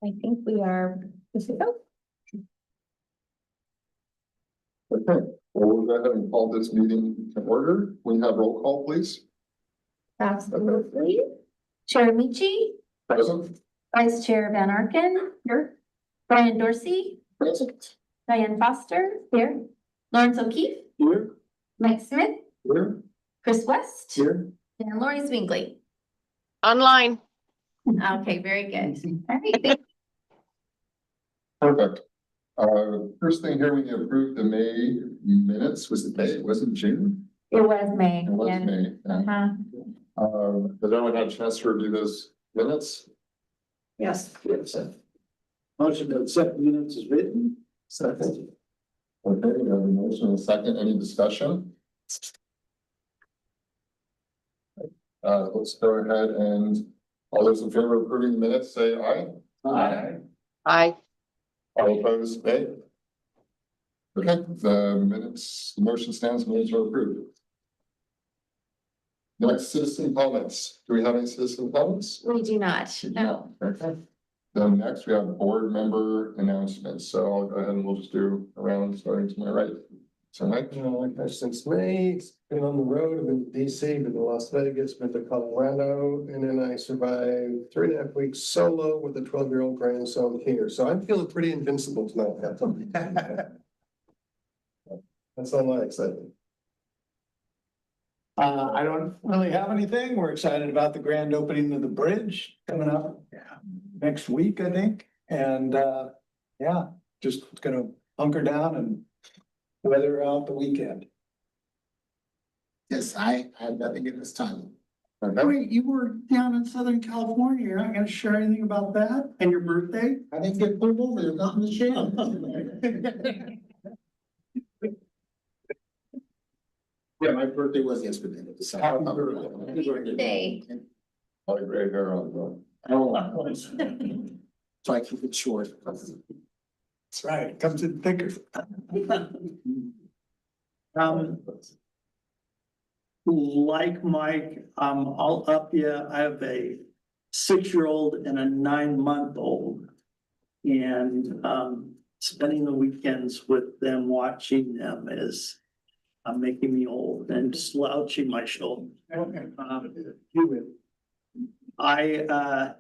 I think we are good to go. Okay, well, we'll go ahead and call this meeting to order. We have roll call, please. Absolutely. Chair Michi, Present. Vice Chair Van Arken, here. Brian Dorsey, Present. Diane Foster, here. Lawrence O'Keefe, Here. Mike Smith, Here. Chris West, Here. and Lori Zwingley. Online. Okay, very good. All right, thank Perfect. First thing here, we approved the May minutes. Was it May? It wasn't June? you. It was May. It was yeah. May. Yeah. Has everyone had a chance to review those minutes? Yes. Motion to accept minutes is written. Second. Okay, we have a motion and a second. Any discussion? Let's go ahead and all those in favor of approving the minutes, say aye. Aye. All opposed, nay. Okay, the motion stands, minutes are approved. Next, citizen comments. Do we have any citizen comments? We do not, no. Okay. Then next we have board member announcements. So I'll go ahead and we'll just do a round starting to my right. So Mike? Since May, been on the road, I've been to DC, been to Las Vegas, been to Colorado, and then I survived 3.5 weeks solo with a 12-year-old grandson here. So I'm feeling pretty invincible tonight. That's all I excited. I don't really have anything. We're excited about the grand opening of the bridge coming up next week, I think. And yeah, just gonna hunker down and weather out the weekend. Yes, I had nothing at this time. Wait, you were down in Southern California. You're not gonna share anything about that and your birthday? I didn't get pulled over, there's nothing to share. Yeah, my birthday was yesterday. So Day. All your gray hair on. so I keep it short. That's right, it comes in thicker. Like Mike, I'll up you. I have a 6-year-old and a 9-month-old. And spending the weekends with them, watching them is making me old and slouching my shoulder. I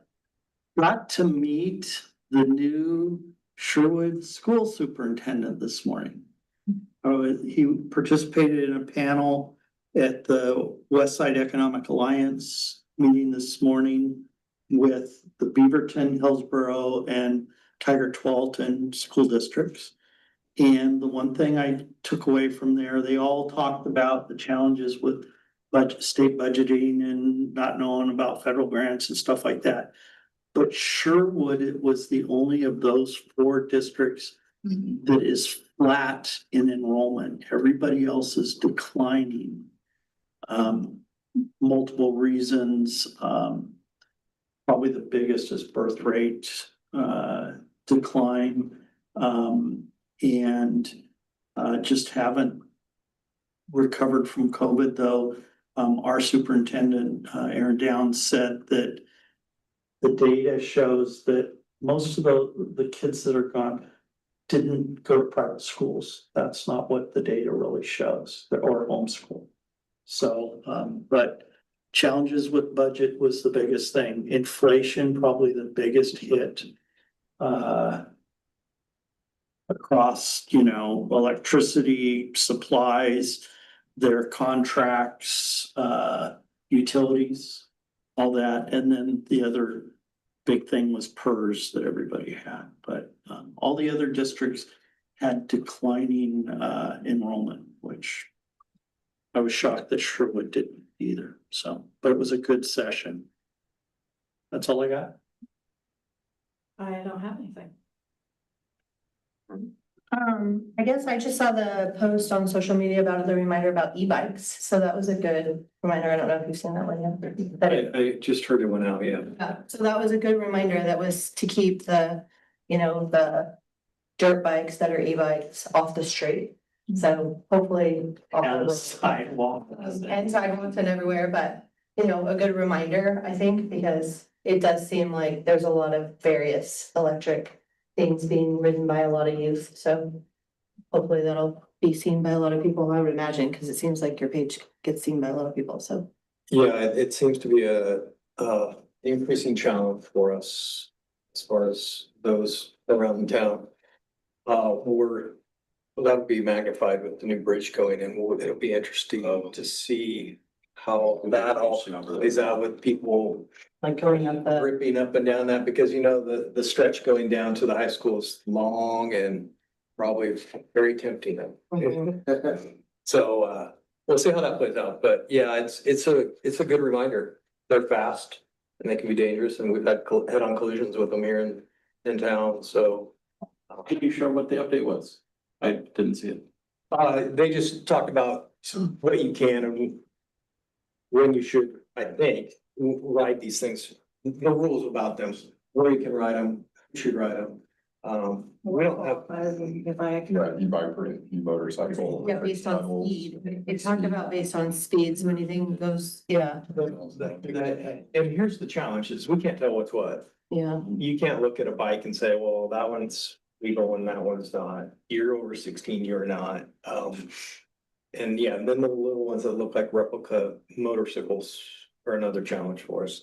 got to meet the new Sherwood school superintendent this morning. He participated in a panel at the West Side Economic Alliance meeting this morning with the Beaverton, Hillsborough, and Tiger Tualatin school districts. And the one thing I took away from there, they all talked about the challenges with state budgeting and not knowing about federal grants and stuff like that. But Sherwood, it was the only of those 4 districts that is flat in enrollment. Everybody else is declining. Multiple reasons. Probably the biggest is birth rate decline. And just haven't recovered from COVID, though. Our superintendent, Aaron Downs, said that the data shows that most of the kids that are gone didn't go to private schools. That's not what the data really shows, or homeschool. So, but challenges with budget was the biggest thing. Inflation, probably the biggest hit. Across, electricity, supplies, their contracts, utilities, all that. And then the other big thing was PERS that everybody had. But all the other districts had declining enrollment, which I was shocked that Sherwood didn't either. So, but it was a good session. That's all I got. I don't have anything. I guess I just saw the post on social media about the reminder about e-bikes, so that was a good reminder. I don't know if you've seen that one yet. But I just heard it went out, yeah. so that was a good reminder. That was to keep the dirt bikes that are e-bikes off the street. So hopefully. And sidewalk. And sidewalks and everywhere, but a good reminder, I think, because it does seem like there's a lot of various electric things being ridden by a lot of youth, so hopefully that'll be seen by a lot of people, I would imagine, because it seems like your page gets seen by a lot of people, so. Yeah, it seems to be a increasing challenge for us as far as those around town. That'll be magnified with the new bridge going in. It'll be interesting to see how that all plays out with people Like going up the, ripping up and down that, because you know, the stretch going down to the high school is long and probably very tempting. So, we'll see how that plays out, but yeah, it's a good reminder. They're fast and they can be dangerous, and we've had head-on collisions with them here in town, so. Can you share what the update was? I didn't see it. They just talked about what you can and when you should, I think, ride these things, the rules about them, where you can ride them, you should ride them. We don't have. Right, e-bike or e-motorcycle. yeah, based on speed, it talked about based on speeds, when anything goes, yeah, And here's the challenge is we can't tell what's what. yeah. You can't look at a bike and say, well, that one's legal and that one's not. You're over 16, you're not. And yeah, then the little ones that look like replica motorcycles are another challenge for us.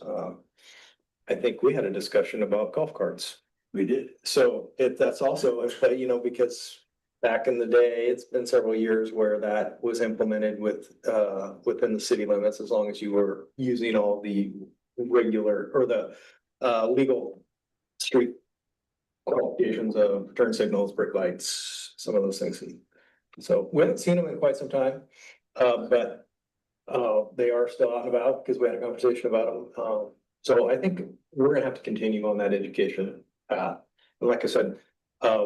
I think we had a discussion about golf carts. We did. So that's also, you know, because back in the day, it's been several years where that was implemented within the city limits, as long as you were using all the regular or the legal street qualifications of turn signals, brake lights, some of those things. So we haven't seen them in quite some time, but they are still out and about because we had a conversation about them. So I think we're gonna have to continue on that education path. And like I said,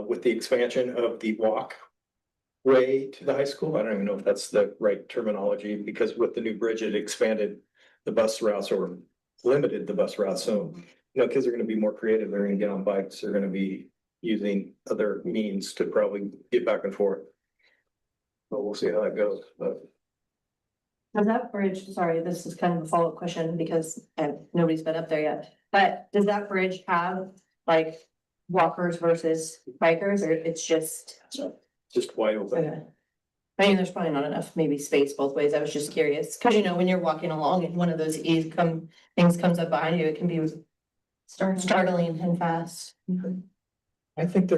with the expansion of the walkway to the high school, I don't even know if that's the right terminology, because with the new bridge, it expanded the bus routes or limited the bus routes. So, you know, kids are gonna be more creative. They're gonna get on bikes. They're gonna be using other means to probably get back and forth. But we'll see how that goes, but. Does that bridge, sorry, this is kind of a follow-up question because nobody's been up there yet, but does that bridge have like walkers versus bikers, or it's just? Just wide open. Okay. I mean, there's probably not enough maybe space both ways. I was just curious, cause you know, when you're walking along and one of those things comes up behind you, it can be startling and fast. I think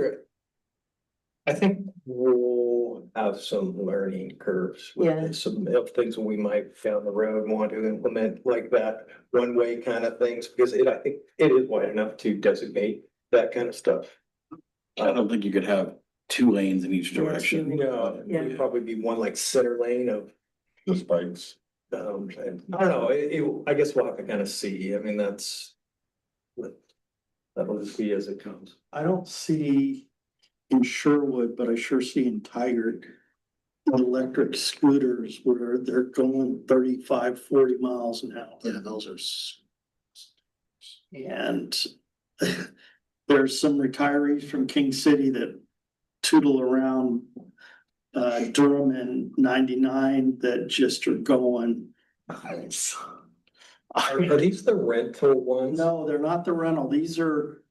we'll have some learning curves Yeah. with some of things we might down the road want to implement like that one-way kind of things, because I think it is wide enough to designate that kind of stuff. I don't think you could have 2 lanes in each direction. No, it'd probably be one like center lane of, Just bikes. I don't know, I guess we'll have to kind of see. I mean, that'll just be as it comes. I don't see in Sherwood, but I sure see in Tigard, electric scooters where they're going 35, 40 miles an hour. Yeah, those are. And there's some retirees from King City that tootle around Durham and 99 that just are going. Are these the rental ones? No, they're not the rental. These are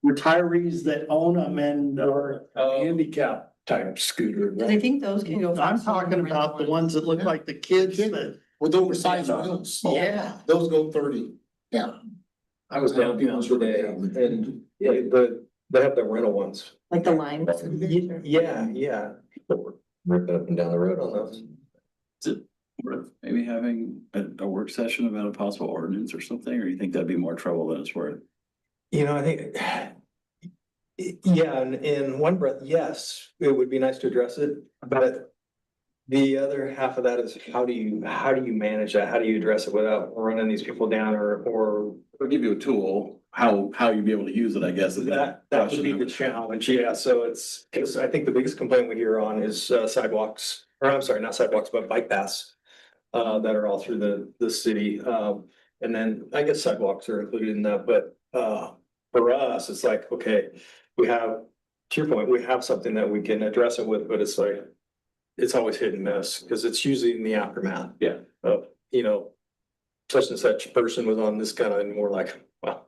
retirees that own them and are. Handicap type scooter. And I think those can go. I'm faster than talking the about the rental ones that look like the kids that. With oversized wheels. Yeah. Those go 30. Yeah. I was down today and yeah, they have the rental ones. Like the lines. Yeah. People were ripping up and down the road on those. Worth maybe having a work session about a possible ordinance or something, or you think that'd be more trouble than it's worth? You know, I think, yeah, and in one breath, yes, it would be nice to address it, but the other half of that is how do you manage that? How do you address it without running these people down or It'll give you a tool, how you'd be able to use it, I guess. Is that would be the challenge, yeah, so it's, because I think the biggest complaint we hear on is sidewalks, or I'm sorry, not sidewalks, but bike paths that are all through the city, and then I guess sidewalks are included in that, but for us, it's like, okay, we have, to your point, we have something that we can address it with, but it's like, it's always hit and miss, because it's usually in the aftermath. Yeah. Of, you know, such and such person was on this kind of, and we're like, well,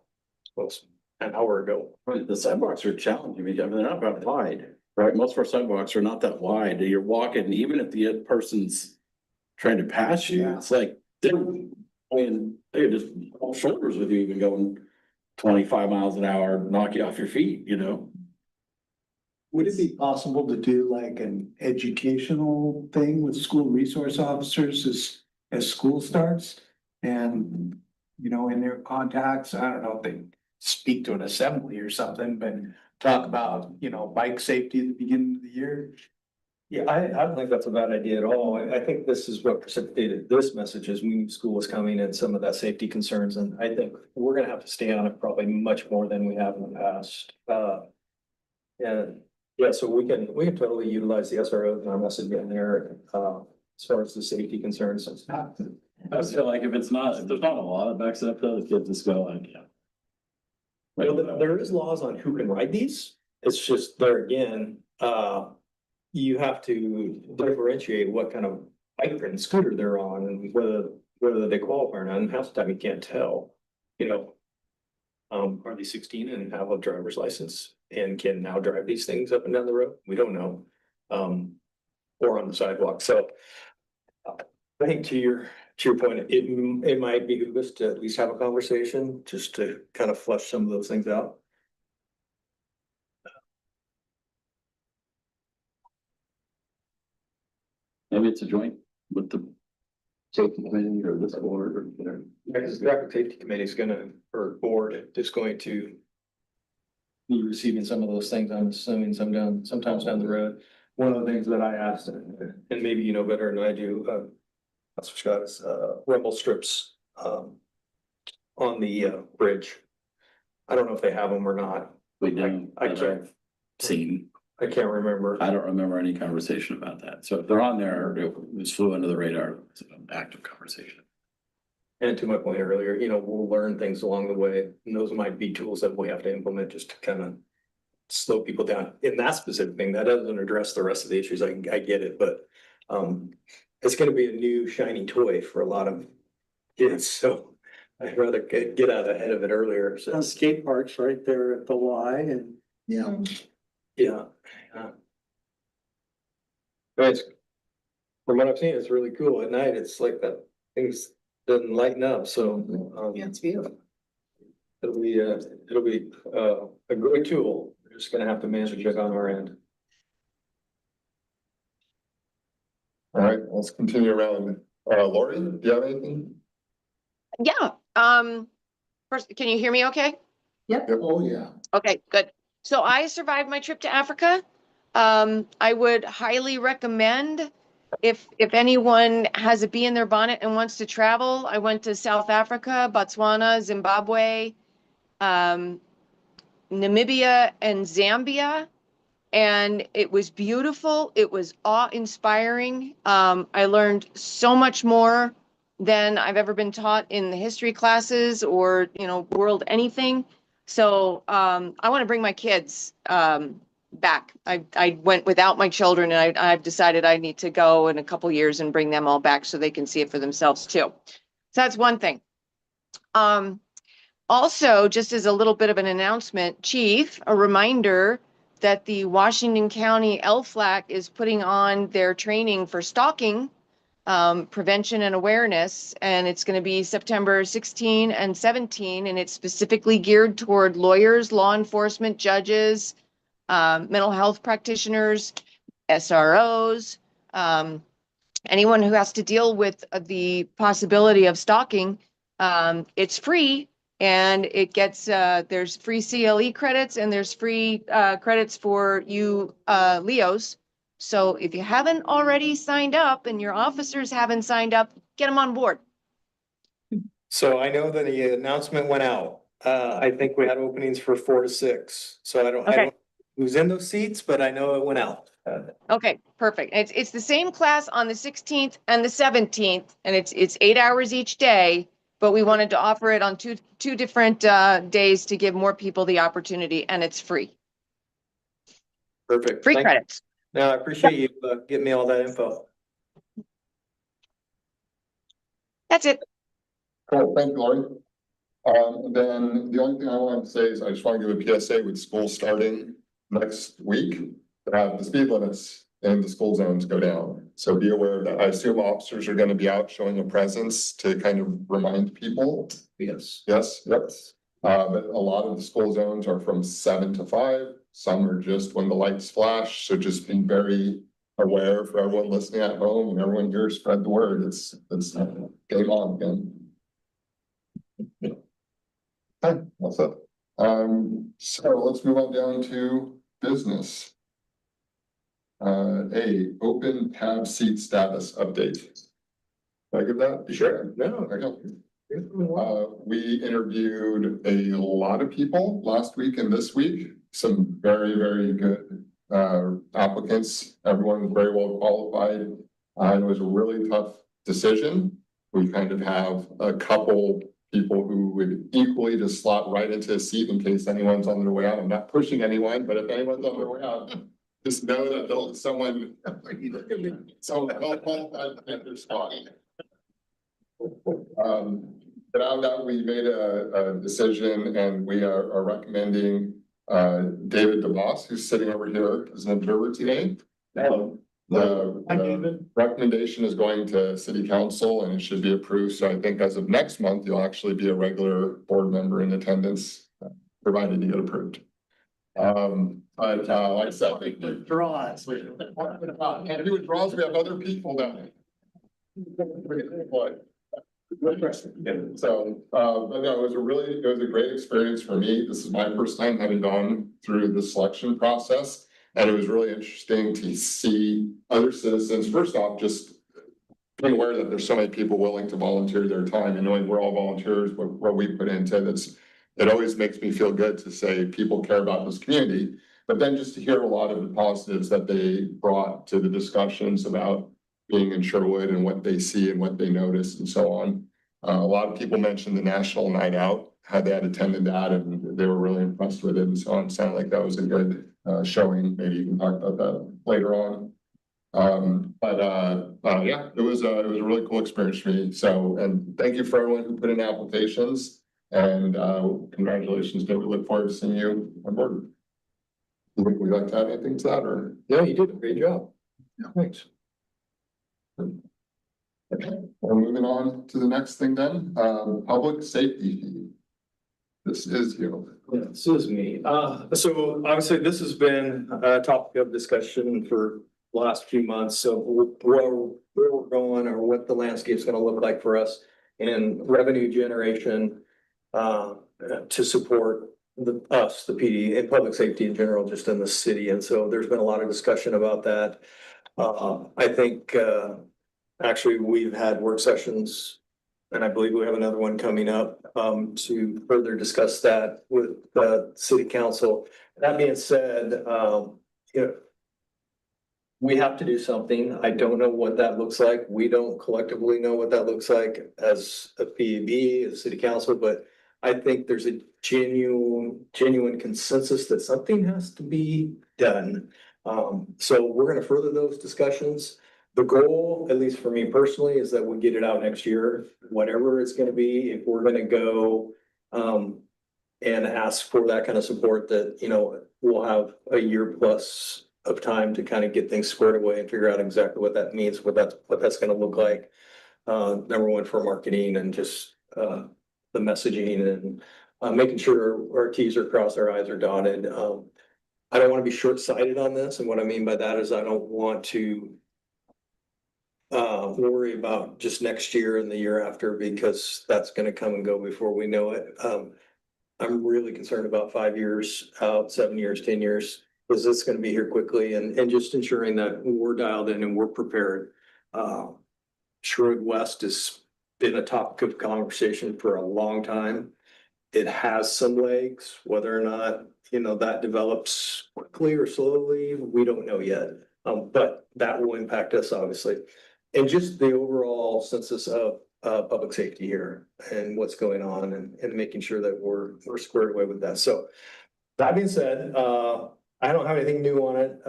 was an hour ago. Right, the sidewalks are challenging, because I mean, they're not that wide, right? Most of our sidewalks are not that wide. You're walking, even if the other person's trying to pass you, it's like, they're, I mean, they're just all shoulders with you, even going 25 miles an hour, knock you off your feet, you know? Would it be possible to do like an educational thing with school resource officers as school starts? And, you know, in their contacts, I don't know if they speak to an assembly or something, but talk about, you know, bike safety at the beginning of the year. Yeah, I don't think that's a bad idea at all. I think this is what precipitated this message as we knew school was coming and some of that safety concerns. And I think we're gonna have to stay on it probably much more than we have in the past. And yeah, so we can totally utilize the SROs and our message in there, as far as the safety concerns. I feel like if there's not a law that backs it up, though, the kids just go like, yeah. You know, there is laws on who can ride these. It's just there again, you have to differentiate what kind of bike and scooter they're on and whether they qualify or not. And half the time you can't tell, you know. Are they 16 and have a driver's license and can now drive these things up and down the road? We don't know. Or on the sidewalk. So I think to your point, it might behoove us to at least have a conversation just to kind of flush some of those things out. Maybe it's a joint with the safety committee or this board or whatever. Because the traffic safety committee is gonna, or board is going to be receiving some of those things, I'm assuming sometimes down the road. One of the things that I asked, and maybe you know better than I do, Mr. Scott, is rumble strips on the bridge. I don't know if they have them or not. We don't, I that can't, I've seen. I can't remember. I don't remember any conversation about that. So if they're on there, it was flew under the radar. It's an active conversation. And to my point earlier, you know, we'll learn things along the way, and those might be tools that we have to implement just to kind of slow people down in that specific thing. That doesn't address the rest of the issues. I get it, but it's gonna be a new shiny toy for a lot of kids, so I'd rather get out ahead of it earlier, so. Skate parks right there at the Y and. Yeah. Yeah. But it's, from what I've seen, it's really cool. At night, it's like that things doesn't lighten up, so. It's beautiful. It'll be a great tool. We're just gonna have to manage it on our end. All right, let's continue around. Lori, do you have anything? Yeah, first, can you hear me okay? Yep. Oh, yeah. Okay, good. So I survived my trip to Africa. I would highly recommend if anyone has a bee in their bonnet and wants to travel. I went to South Africa, Botswana, Zimbabwe, Namibia, and Zambia. And it was beautiful. It was awe-inspiring. I learned so much more than I've ever been taught in the history classes or, you know, world anything. So I want to bring my kids back. I went without my children, and I've decided I need to go in a couple years and bring them all back so they can see it for themselves too. So that's one thing. Also, just as a little bit of an announcement, Chief, a reminder that the Washington County LFLAC is putting on their training for stalking prevention and awareness, and it's going to be September 16 and 17, and it's specifically geared toward lawyers, law enforcement, judges, mental health practitioners, SROs, anyone who has to deal with the possibility of stalking. It's free. And it gets, there's free CLE credits and there's free credits for you Leos. So if you haven't already signed up and your officers haven't signed up, get them on board. So I know that the announcement went out. I think we had openings for 4 to 6. So I don't know who's in those seats, but I know it went out. Okay, perfect. It's the same class on the 16th and the 17th, and it's 8 hours each day. But we wanted to offer it on two different days to give more people the opportunity, and it's free. Perfect. Free credits. No, I appreciate you getting me all that info. That's it. Cool, thank you, Lori. Then the only thing I wanted to say is I just want to give a PSA with school starting next week. The speed limits in the school zones go down. So be aware of that. I assume officers are going to be out showing a presence to kind of remind people. Yes. Yes, yep. But a lot of the school zones are from 7 to 5. Some are just when the lights flash. So just be very aware for everyone listening at home and everyone here, spread the word. It's game on again. Hi, what's up? So let's move on down to business. Open tab seat status update. Can I give that? Sure. No. Okay. We interviewed a lot of people last week and this week, some very, very good applicants. Everyone was very well qualified. It was a really tough decision. We kind of have a couple people who would equally just slot right into a seat in case anyone's on their way out. I'm not pushing anyone, but if anyone's on their way out, just know that someone well qualified to take their spot. But out of that, we made a decision and we are recommending David DeVos, who's sitting over here as an observer today. The recommendation is going to city council and it should be approved. So I think as of next month, you'll actually be a regular board member in attendance, provided you get approved. Like I said, Draws. and do withdrawals, we have other people down there. So, but no, it was a great experience for me. This is my first time having gone through the selection process. And it was really interesting to see other citizens, first off, just being aware that there's so many people willing to volunteer their time and knowing we're all volunteers, what we put into it always makes me feel good to say people care about this community. But then just to hear a lot of the positives that they brought to the discussions about being in Sherwood and what they see and what they notice and so on. A lot of people mentioned the National Night Out, how they had attended that and they were really impressed with it and so on. It sounded like that was a good showing. Maybe you can talk about that later on. Yeah, it was a really cool experience for me. So, and thank you for everyone who put in applications and congratulations, David. We look forward to seeing you on board. Would we like to add anything to that or? No, you did a great job. Thanks. Okay, we're moving on to the next thing then, public safety. This is you. Yeah, this is me. So obviously this has been a topic of discussion for the last few months. So where we're going or what the landscape's gonna look like for us in revenue generation to support the PD and public safety in general, just in the city. And so there's been a lot of discussion about that. I think actually we've had work sessions and I believe we have another one coming up to further discuss that with the city council. That being said, you know, we have to do something. I don't know what that looks like. We don't collectively know what that looks like as a PAB, as city council, but I think there's a genuine consensus that something has to be done. So we're gonna further those discussions. The goal, at least for me personally, is that we get it out next year, whatever it's gonna be. If we're gonna go and ask for that kind of support, that, you know, we'll have a year plus of time to kind of get things squared away and figure out exactly what that means, what that's gonna look like. Number one, for marketing and just the messaging and making sure our T's are crossed, our I's are dotted. I don't want to be short-sighted on this, and what I mean by that is I don't want to worry about just next year and the year after, because that's gonna come and go before we know it. I'm really concerned about 5 years out, 7 years, 10 years, because it's gonna be here quickly, and just ensuring that we're dialed in and we're prepared. Sherwood West has been a topic of conversation for a long time. It has some legs, whether or not, you know, that develops quickly or slowly, we don't know yet. But that will impact us, obviously. And just the overall census of public safety here and what's going on and making sure that we're squared away with that. So that being said, I don't have anything new on it,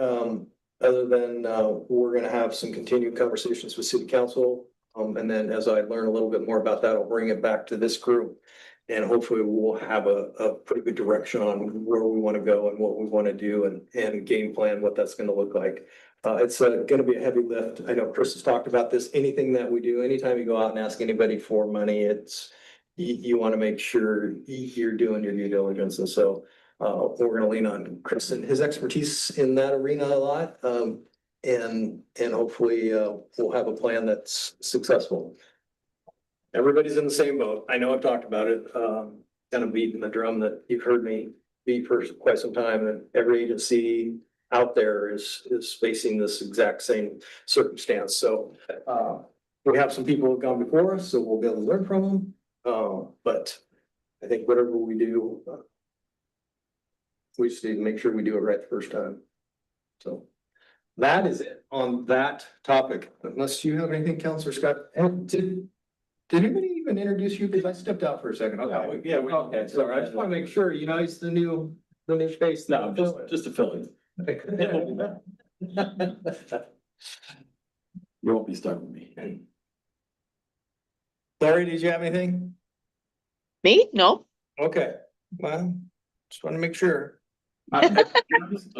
other than we're gonna have some continued conversations with city council. And then as I learn a little bit more about that, I'll bring it back to this group and hopefully we'll have a pretty good direction on where we want to go and what we want to do and game plan what that's going to look like. It's going to be a heavy lift. I know Chris has talked about this. Anything that we do, anytime you go out and ask anybody for money, you want to make sure you're doing your due diligence. And so we're going to lean on Chris and his expertise in that arena a lot. And hopefully we'll have a plan that's successful. Everybody's in the same boat. I know I've talked about it, kind of beating the drum that you've heard me beat for quite some time, and every agency out there is facing this exact same circumstance. So we have some people who have gone before us, so we'll be able to learn from them. But I think whatever we do, we just need to make sure we do it right the first time. So that is it on that topic, unless you have anything, Counselor Scott. And did anybody even introduce you? Because I stepped out for a second. Okay, yeah, okay, sorry. I just want to make sure, you know, he's the new face. No, just a filling. You won't be stuck with me. Larry, did you have anything? Me? No? Okay, well, just want to make sure. I'll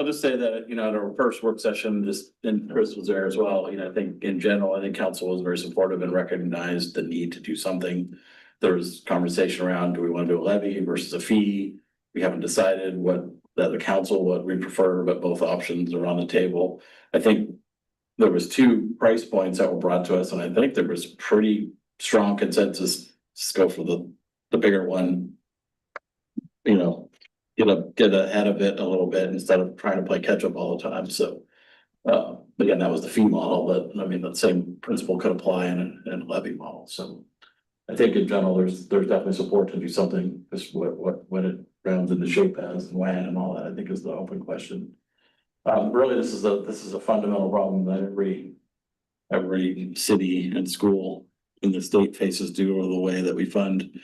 just say that, you know, at our first work session, just, and Chris was there as well, you know, I think in general, I think council was very supportive and recognized the need to do something. There was conversation around, do we want to do a levy versus a fee? We haven't decided what the council, what we prefer, but both options are on the table. I think there was 2 price points that were brought to us, and I think there was pretty strong consensus. Just go for the bigger one. You know, get ahead of it a little bit instead of trying to play catch up all the time. So again, that was the fee model, but I mean, that same principle could apply in a levy model. So I think in general, there's definitely support to do something. Just what it rounds into shape as and when and all that, I think is the open question. Really, this is a fundamental problem that every city and school in the state faces due to the way that we fund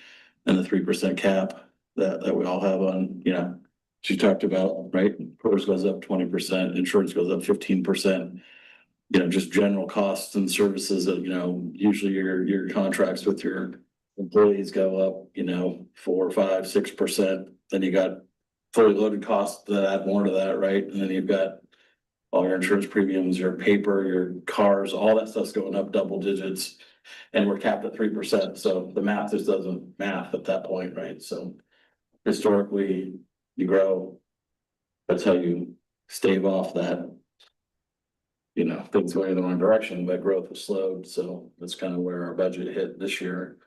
and the 3% cap that we all have on, you know, she talked about, right? PERS goes up 20%, insurance goes up 15%. You know, just general costs and services that, you know, usually your contracts with your employees go up, you know, 4, 5, 6%. Then you got fully loaded costs that add more to that, right? And then you've got all your insurance premiums, your paper, your cars, all that stuff's going up double digits. And we're capped at 3%. So the math just doesn't math at that point, right? So historically, you grow. That's how you stave off that, you know, things going in the wrong direction, but growth was slowed. So that's kind of where our budget hit this year.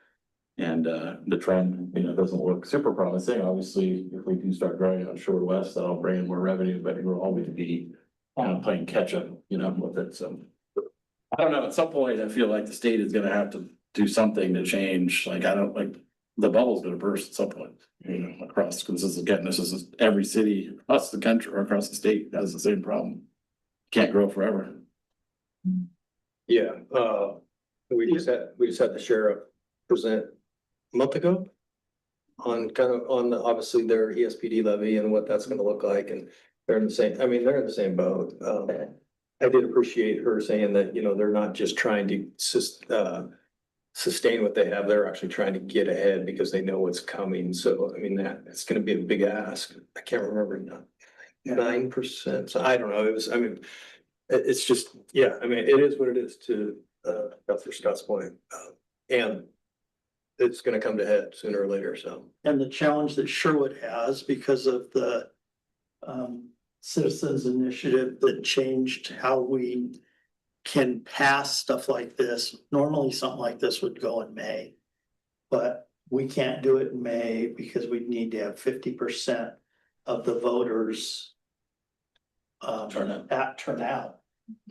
And the trend, you know, doesn't look super promising. Obviously, if we do start growing on Sherwood West, that'll bring in more revenue, but it will always be playing catch up, you know, with it. So I don't know, at some point, I feel like the state is gonna have to do something to change. Like, I don't like, the bubble's gonna burst at some point, you know, across, because this is every city across the country or across the state has the same problem. Can't grow forever. Yeah, we just had the sheriff present a month ago on obviously their ESPD levy and what that's gonna look like, and they're in the same, I mean, they're in the same boat. I did appreciate her saying that, you know, they're not just trying to sustain what they have, they're actually trying to get ahead because they know what's coming. So, I mean, it's gonna be a big ask. I can't remember now. 9%. So I don't know. It was, I mean, it's just, yeah, I mean, it is what it is to Dr. Scott's point. And it's gonna come to head sooner or later, so. And the challenge that Sherwood has because of the citizens initiative that changed how we can pass stuff like this. Normally, something like this would go in May. But we can't do it in May because we need to have 50% of the voters turnout.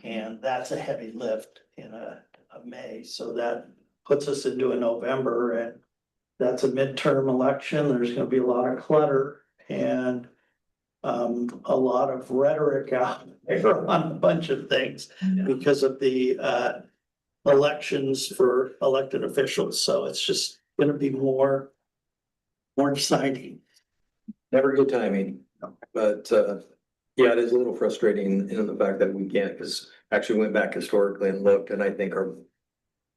And that's a heavy lift in a May. So that puts us into a November, and that's a midterm election. There's gonna be a lot of clutter and a lot of rhetoric out there on a bunch of things because of the elections for elected officials. So it's just gonna be more exciting. Never good timing, but yeah, it is a little frustrating in the fact that we can't, because actually went back historically and looked, and I think our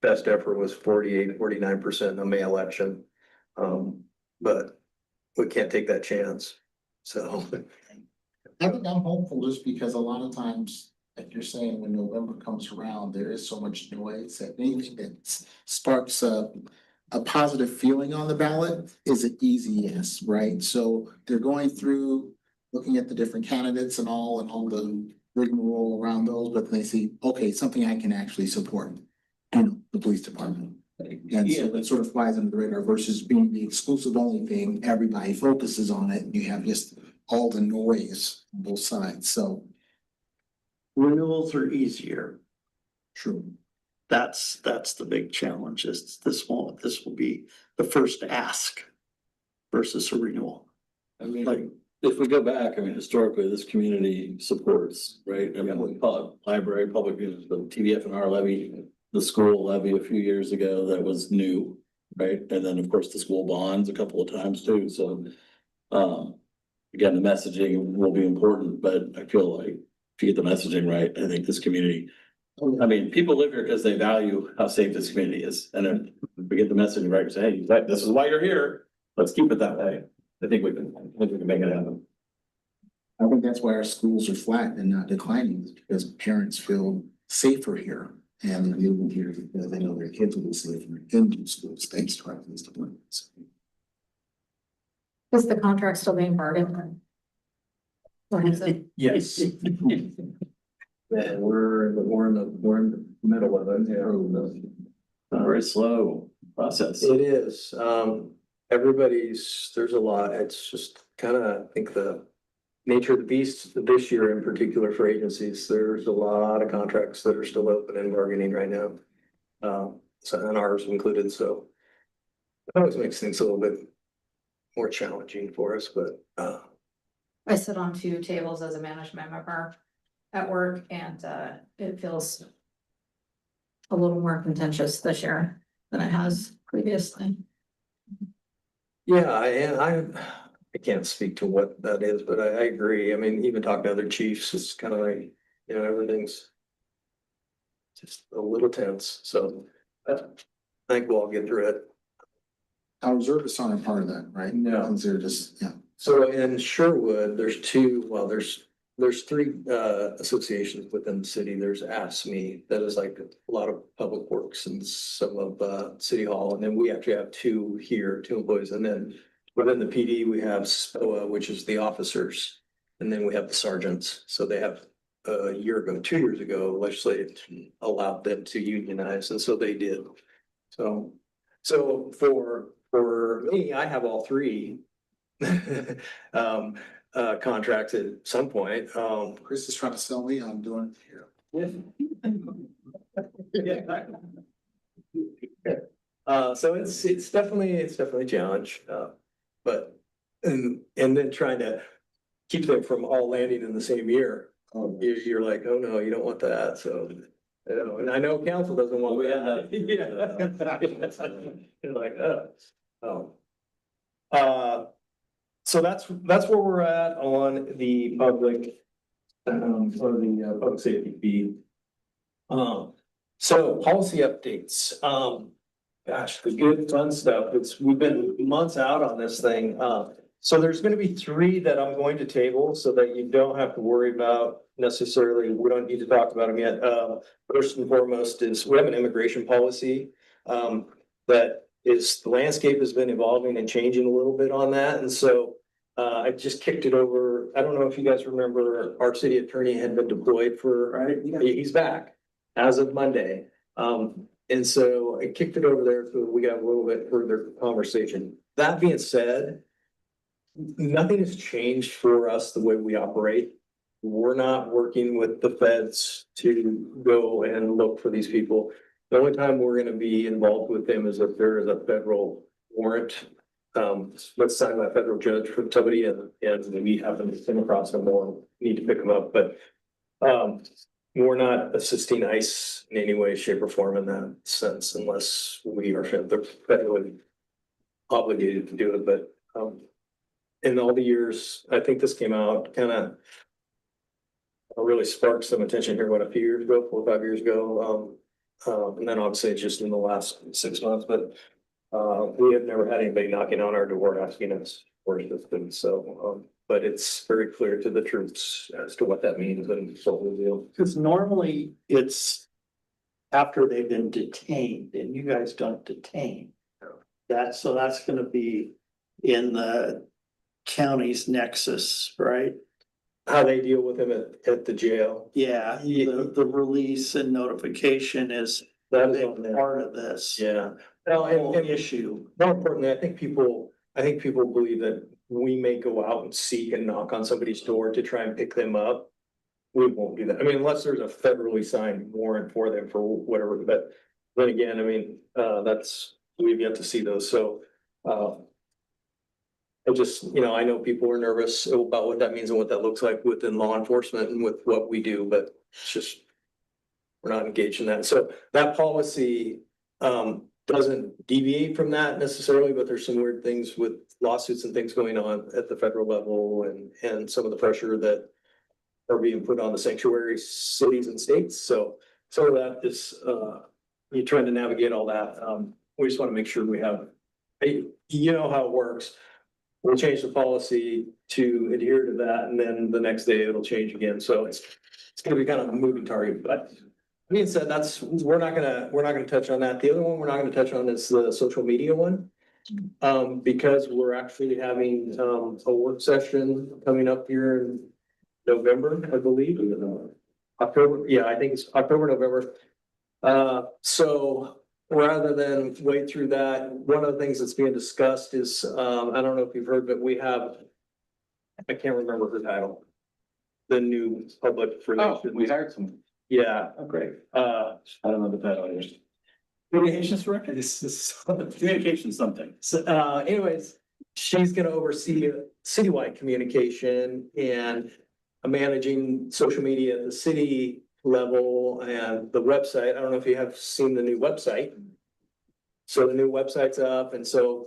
best effort was 49% in the May election. but we can't take that chance, so. I think I'm hopeful just because a lot of times, like you're saying, when November comes around, there is so much noise that anything that sparks a positive feeling on the ballot is an easy yes, right? So they're going through, looking at the different candidates and all the rigmarole around those, but they see, okay, something I can actually support, the police department. And so it sort of flies under the radar versus being the exclusive only thing, everybody focuses on it, and you have just all the noise on both sides, so. Renewals are easier. True. That's the big challenge is this will be the first ask versus a renewal. I mean, Like, if we go back, I mean, historically, this community supports, right? I mean, with library, public, the TDF&R levy, the school levy a few years ago, that was new, right? And then, of course, the school bonds a couple of times too, so. Again, the messaging will be important, but I feel like if you get the messaging right, I think this community. I mean, people live here because they value how safe this community is, and if we get the messaging right, say, hey, this is why you're here, let's keep it that way. I think we can make it happen. I think that's why our schools are flat and not declining, is because parents feel safer here. And they're moving here because they know their kids will be safer in schools, thanks to our police departments. Is the contract still being bargained? Or is it? Yes. Yeah, we're in the middle of it, yeah. A very slow process. It is, there's a lot, it's just kind of, I think the nature of the beast this year in particular for agencies, there's a lot of contracts that are still open and bargaining right now. So, and ours included, so it always makes things a little bit more challenging for us, but, I sit on 2 tables as a management member at work and it feels a little more contentious this year than it has previously. yeah, I can't speak to what that is, but I agree. I mean, even talking to other chiefs, it's kind of like, everything's just a little tense, so I think we'll all get through it. Our reservists aren't a part of that, right? No. They're just, yeah. So in Sherwood, there's 3 associations within the city. There's AFSCME, that is like a lot of public works and some of City Hall. And then we actually have 2 here, 2 employees. And then within the PD, we have SPOA, which is the officers. And then we have the sergeants. So they have 2 years ago, legislature allowed them to unionize, and so they did. So for me, I have all 3 contracts at some point. Chris is trying to sell me on doing it here. So it's definitely a challenge, but and then trying to keep them from all landing in the same year. You're like, oh no, you don't want that. So, and I know council doesn't want that. Yeah. You're like, so that's where we're at on the public, public safety fee. So policy updates, gosh, the good fun stuff. We've been months out on this thing. So there's gonna be 3 that I'm going to table so that you don't have to worry about necessarily, we don't need to talk about them yet. First and foremost is we have an immigration policy, that is, the landscape has been evolving and changing a little bit on that. And so I just kicked it over. I don't know if you guys remember, our city attorney had been deployed he's back as of Monday. And so I kicked it over there so we got a little bit further conversation. That being said, nothing has changed for us the way we operate. We're not working with the feds to go and look for these people. The only time we're gonna be involved with them is if there is a federal warrant. Let's sign by a federal judge for somebody and we happen to come across them or need to pick them up, but we're not assisting ICE in any way, shape or form in that sense unless we are federally obligated to do it, but in all the years, I think this came out kind of really sparked some attention here, a few years ago, 4 or 5 years ago. And then obviously just in the last 6 months, but We have never had anybody knocking on our door asking us for assistance, so, but it's very clear to the troops as to what that means and so we'll do. Cause normally it's after they've been detained and you guys don't detain. So that's gonna be in the county's nexus, right? How they deal with him at the jail. Yeah, the release and notification is a That is big on there. part of this. Yeah. No, Whole and issue. more importantly, I think people believe that we may go out and seek and knock on somebody's door to try and pick them up. We won't do that. I mean, unless there's a federally signed warrant for them for whatever, but then again, I mean, we've yet to see those, so. I just, I know people are nervous about what that means and what that looks like within law enforcement and with what we do, but it's just. We're not engaged in that. So that policy, doesn't deviate from that necessarily, but there's some weird things with lawsuits and things going on at the federal level and some of the pressure that are being put on the sanctuary cities and states. So some of that is, you're trying to navigate all that. We just want to make sure we have, you know how it works. We'll change the policy to adhere to that, and then the next day it'll change again. So it's gonna be kind of a moving target, but being said, we're not gonna touch on that. The other one we're not gonna touch on is the social media one. Because we're actually having, a work session coming up here in November, I believe. October, yeah, I think it's October, November. So rather than wait through that, one of the things that's being discussed is, I don't know if you've heard, but we have, I can't remember her title. The new public relations. We hired some. Yeah, Oh, great. I don't know the title. communications director, this is. Communication something. So, anyways, she's gonna oversee citywide communication and managing social media at the city level and the website. I don't know if you have seen the new website. So the new website's up, and so,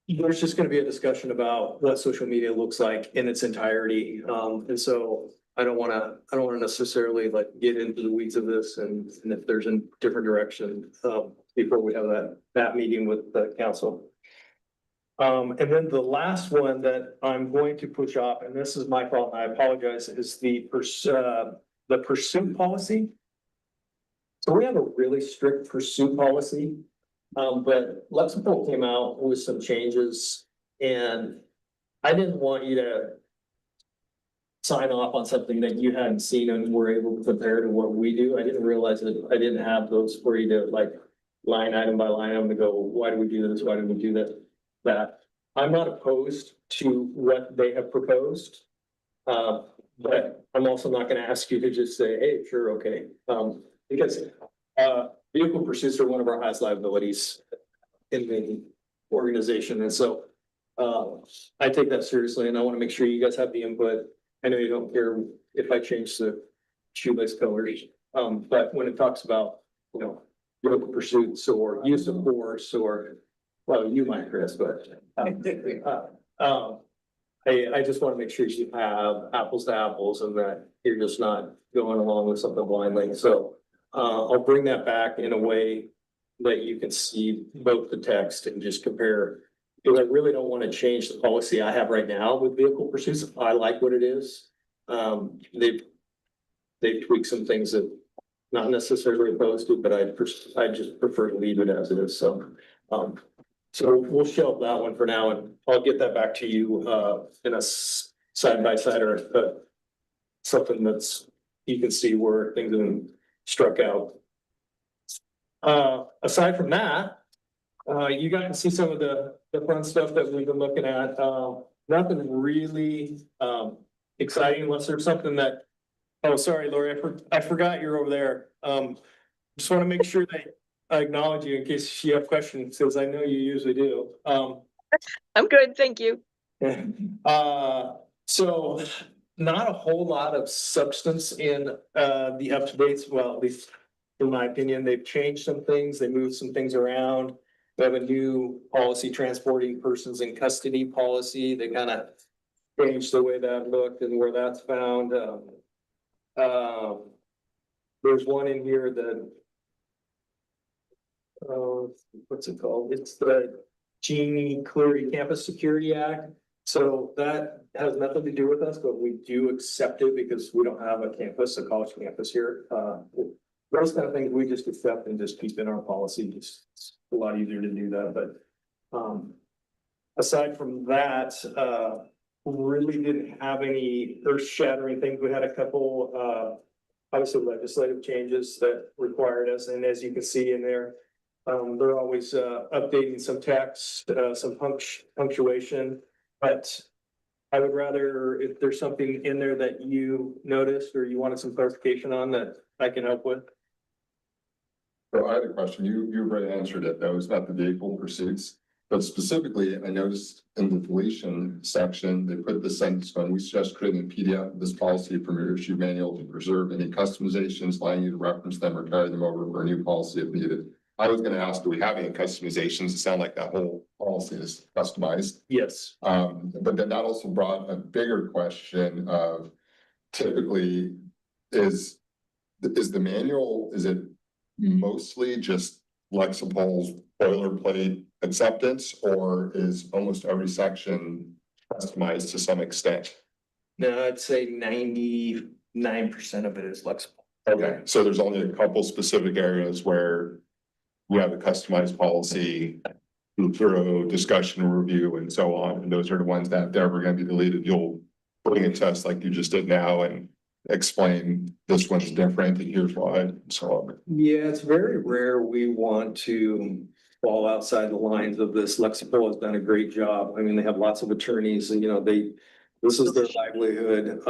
there's just gonna be a discussion about what social media looks like in its entirety. And so I don't wanna necessarily like get into the weeds of this and if there's a different direction, before we have that meeting with the council. And then the last one that I'm going to push off, and this is my fault, and I apologize, is the pursuit policy. So we have a really strict pursuit policy. But Lexington came out with some changes and I didn't want you to sign off on something that you hadn't seen and were able to compare to what we do. I didn't realize that I didn't have those for you to like line item by line item to go, why do we do this? Why do we do that? I'm not opposed to what they have proposed. But I'm also not gonna ask you to just say, hey, sure, okay. Because, vehicle pursuits are one of our highest liabilities in the organization, and so I take that seriously, and I want to make sure you guys have the input. I know you don't care if I change the shoelace colors, but when it talks about, vehicle pursuits or use of force or, well, you might, Chris, but I just want to make sure you have apples to apples and that you're just not going along with something blindly. So I'll bring that back in a way that you can see both the text and just compare. Because I really don't want to change the policy I have right now with vehicle pursuits. I like what it is. They've tweaked some things that not necessarily opposed to, but I just prefer to leave it as it is. So we'll shelve that one for now, and I'll get that back to you in a side by side or something that's you can see where things have been struck out. Aside from that, you got to see some of the fun stuff that we've been looking at. Nothing really exciting unless there's something that. Oh, sorry, Lori, I forgot you're over there. Just want to make sure that I acknowledge you in case you have questions, because I know you usually do. I'm good, thank you. So not a whole lot of substance in the up-to-dates, well, at least in my opinion, they've changed some things, they moved some things around. We have a new policy, transporting persons in custody policy. They kind of changed the way that looked and where that's found. There's one in here that what's it called? It's the Genie Cleary Campus Security Act. So that has nothing to do with us, but we do accept it because we don't have a campus, a college campus here. Those kind of things we just accept and just keep in our policy. It's a lot easier to do that, but aside from that, really didn't have any earth shattering things. We had a couple, obviously legislative changes that required us, and as you can see in there, they're always updating some text, some punctuation, but I would rather, if there's something in there that you noticed or you wanted some clarification on that I can help with. So I had a question. You already answered it. That was about the vehicle pursuits. But specifically, I noticed in the deletion section, they put the sentence on, we suggest creating a PDF of this policy from your issue manual to preserve any customizations, allowing you to reference them or carry them over for a new policy if needed. I was gonna ask, do we have any customizations? It sounded like that whole policy is customized. Yes. But then that also brought a bigger question of typically is the manual, is it mostly just Lexipol's boilerplate acceptance, or is almost every section customized to some extent? No, I'd say 99% of it is Lexipol. Okay, so there's only a couple specific areas where we have a customized policy, thorough discussion, review, and so on, and those are the ones that if they're ever gonna be deleted, you'll bring a test like you just did now and explain this one's different and here's why, and so on. Yeah, it's very rare we want to fall outside the lines of this. Lexipol has done a great job. I mean, they have lots of attorneys and, this is their livelihood.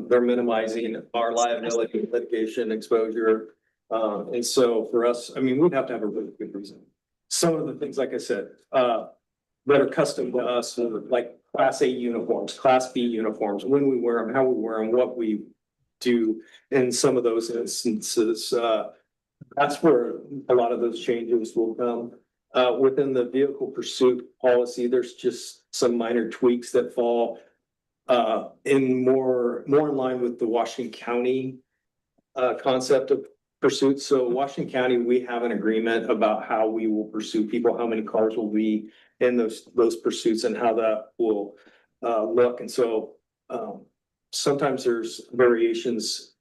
They're minimizing our liability, litigation exposure. And so for us, I mean, we'd have to have a really good reason. Some of the things, like I said, that are custom to us, like Class A uniforms, Class B uniforms, when we wear them, how we wear them, what we do in some of those instances. That's where a lot of those changes will come. Within the vehicle pursuit policy, there's just some minor tweaks that fall in more in line with the Washington County concept of pursuit. So Washington County, we have an agreement about how we will pursue people, how many cars will be in those pursuits and how that will look. And so sometimes there's variations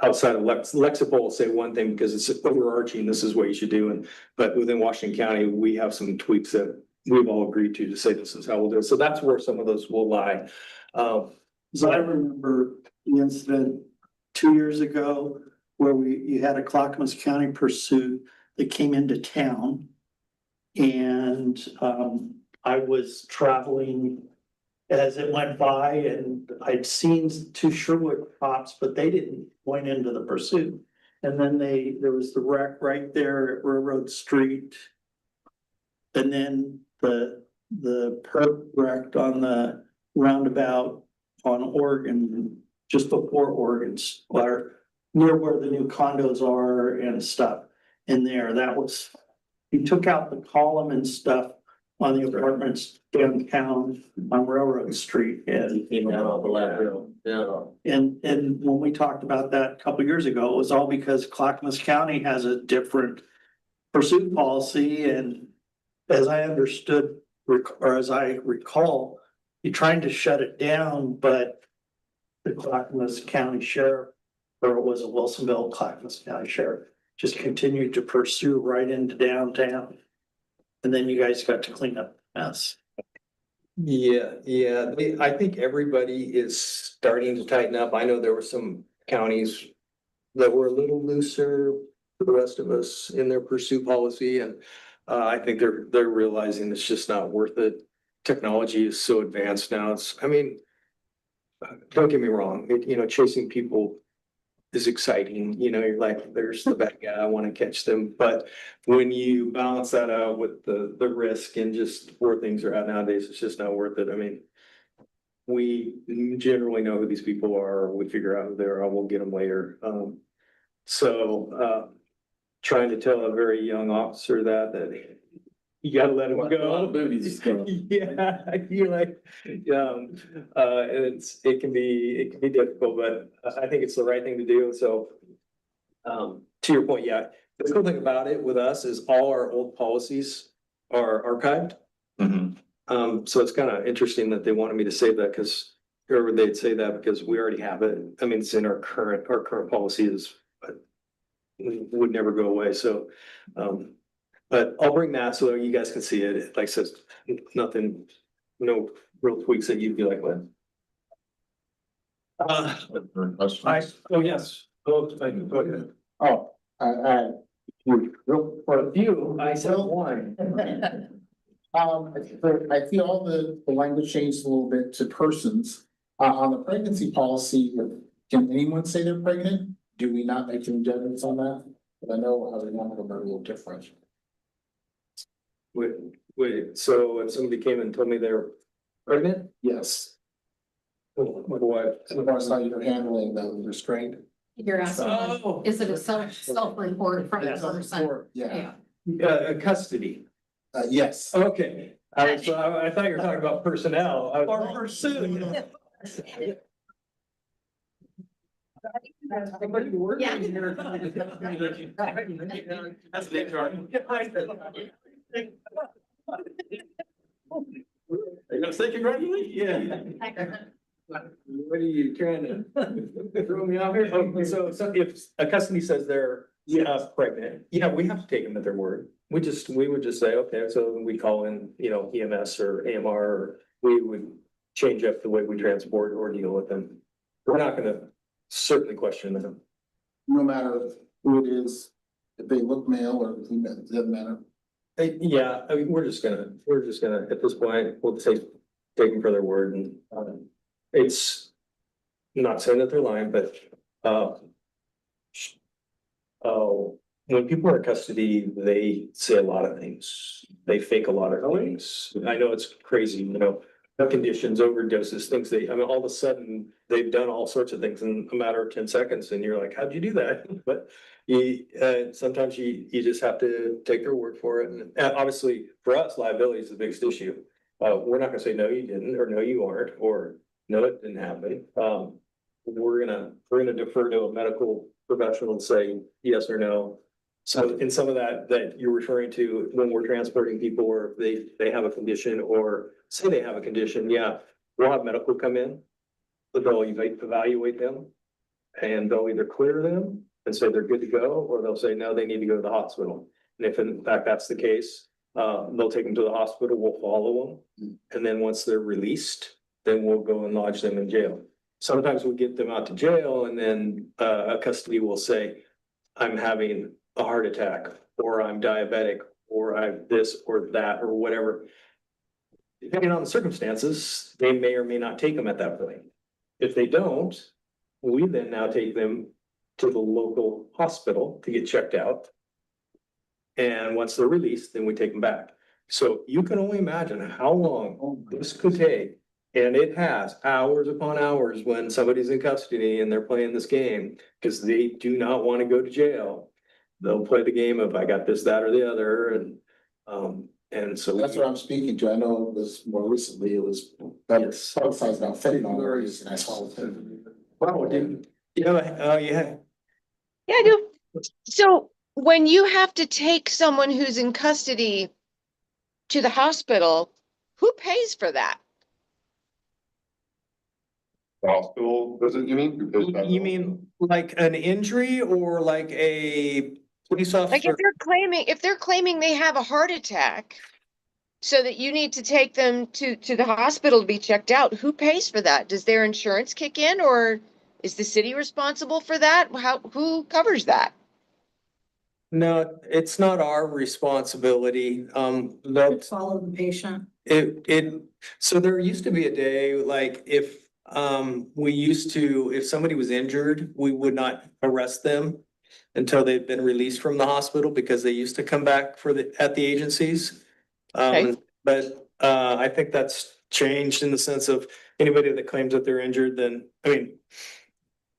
outside of Lexipol will say one thing because it's overarching, this is what you should do. But within Washington County, we have some tweaks that we've all agreed to say this is how we'll do it. So that's where some of those will lie. So I remember the incident 2 years ago where you had a Clackamas County pursuit that came into town. And I was traveling as it went by and I'd seen two Sherwood cops, but they didn't point into the pursuit. And then there was the wreck right there at Railroad Street. And then the perp wrecked on the roundabout on Oregon, just before Oregon's, or near where the new condos are and stuff in there. He took out the column and stuff on the apartments downtown on Railroad Street and Came down off the left rail. Yeah. and when we talked about that a couple years ago, it was all because Clackamas County has a different pursuit policy. And as I understood, or as I recall, you're trying to shut it down, but the Clackamas County Sheriff, or it was a Wilsonville Clackamas County Sheriff, just continued to pursue right into downtown. And then you guys got to clean up the mess. Yeah. I think everybody is starting to tighten up. I know there were some counties that were a little looser for the rest of us in their pursuit policy. And I think they're realizing it's just not worth it. Technology is so advanced now. Don't get me wrong, chasing people is exciting. You're like, there's the bad guy, I want to catch them. But when you balance that out with the risk and just where things are at nowadays, it's just not worth it. I mean, we generally know who these people are, we figure out who they are, we'll get them later. Trying to tell a very young officer that you gotta let him go. A lot of booties. Yeah, you're like, it can be difficult, but I think it's the right thing to do. So, to your point, yeah, The cool thing about it with us is all our old policies are archived. So it's kind of interesting that they wanted me to say that because, or they'd say that because we already have it. I mean, it's in our current policy is, but would never go away. So, but I'll bring that so you guys can see it. Like I said, nothing, no real tweaks that you'd be like, what? Oh, yes. Go ahead. Oh, For a few, I said one. I feel all the language changed a little bit to persons. On the pregnancy policy, can anyone say they're pregnant? Do we not make any judgments on that? But I know how the number are a little different. Wait, so if somebody came and told me they're pregnant? Yes, What? as how you're handling the restraint. You're asking, Oh. is it a self-report from the person? Yeah, Custody. Yes. Okay. I thought you were talking about personnel. Or pursuit. Yeah. That's the HR. You're gonna say congratulations? Yeah. What are you trying to throw me off here? Oh, so if a custody says they're pregnant, yeah, we have to take them at their word. We would just say, okay, so we call in, EMS or AMR, or we would change up the way we transport or deal with them. We're not gonna certainly question them. No matter who it is, if they look male or female, it doesn't matter. Yeah, I mean, we're just gonna, at this point, we'll take them for their word and, it's not saying that they're lying, but, when people are in custody, they say a lot of things. They fake a lot of things. I know it's crazy, conditions, overdoses, things all of a sudden, they've done all sorts of things in a matter of 10 seconds and you're like, how'd you do that? But sometimes you just have to take their word for it. And obviously, for us, liability is the biggest issue. We're not gonna say, no, you didn't, or no, you aren't, or no, it didn't happen. We're gonna defer to a medical professional and say yes or no. So in some of that you're referring to when we're transporting people, or if they have a condition or say they have a condition, yeah, we'll have medical come in. But they'll evaluate them and they'll either clear them and say they're good to go, or they'll say, no, they need to go to the hospital. And if in fact that's the case, they'll take them to the hospital, we'll follow them. And then once they're released, then we'll go and lodge them in jail. Sometimes we get them out to jail and then a custody will say, I'm having a heart attack, or I'm diabetic, or I have this or that, or whatever. Depending on the circumstances, they may or may not take them at that point. If they don't, we then now take them to the local hospital to get checked out. And once they're released, then we take them back. So you can only imagine how long this could take. And it has hours upon hours when somebody's in custody and they're playing this game because they do not want to go to jail. They'll play the game of I got this, that, or the other, and so That's what I'm speaking to. I know it was more recently, it was publicized about fentanyl. And I saw it. Wow, dude. Yeah, Yeah, I do. So when you have to take someone who's in custody to the hospital, who pays for that? Hospital visit, you mean? You mean like an injury or like a police Like officer? if they're claiming they have a heart attack, so that you need to take them to the hospital to be checked out, who pays for that? Does their insurance kick in, or is the city responsible for that? Who covers that? No, it's not our responsibility. Follow the patient. So there used to be a day, like if if somebody was injured, we would not arrest them until they've been released from the hospital because they used to come back at the agencies. Okay. But I think that's changed in the sense of anybody that claims that they're injured, then,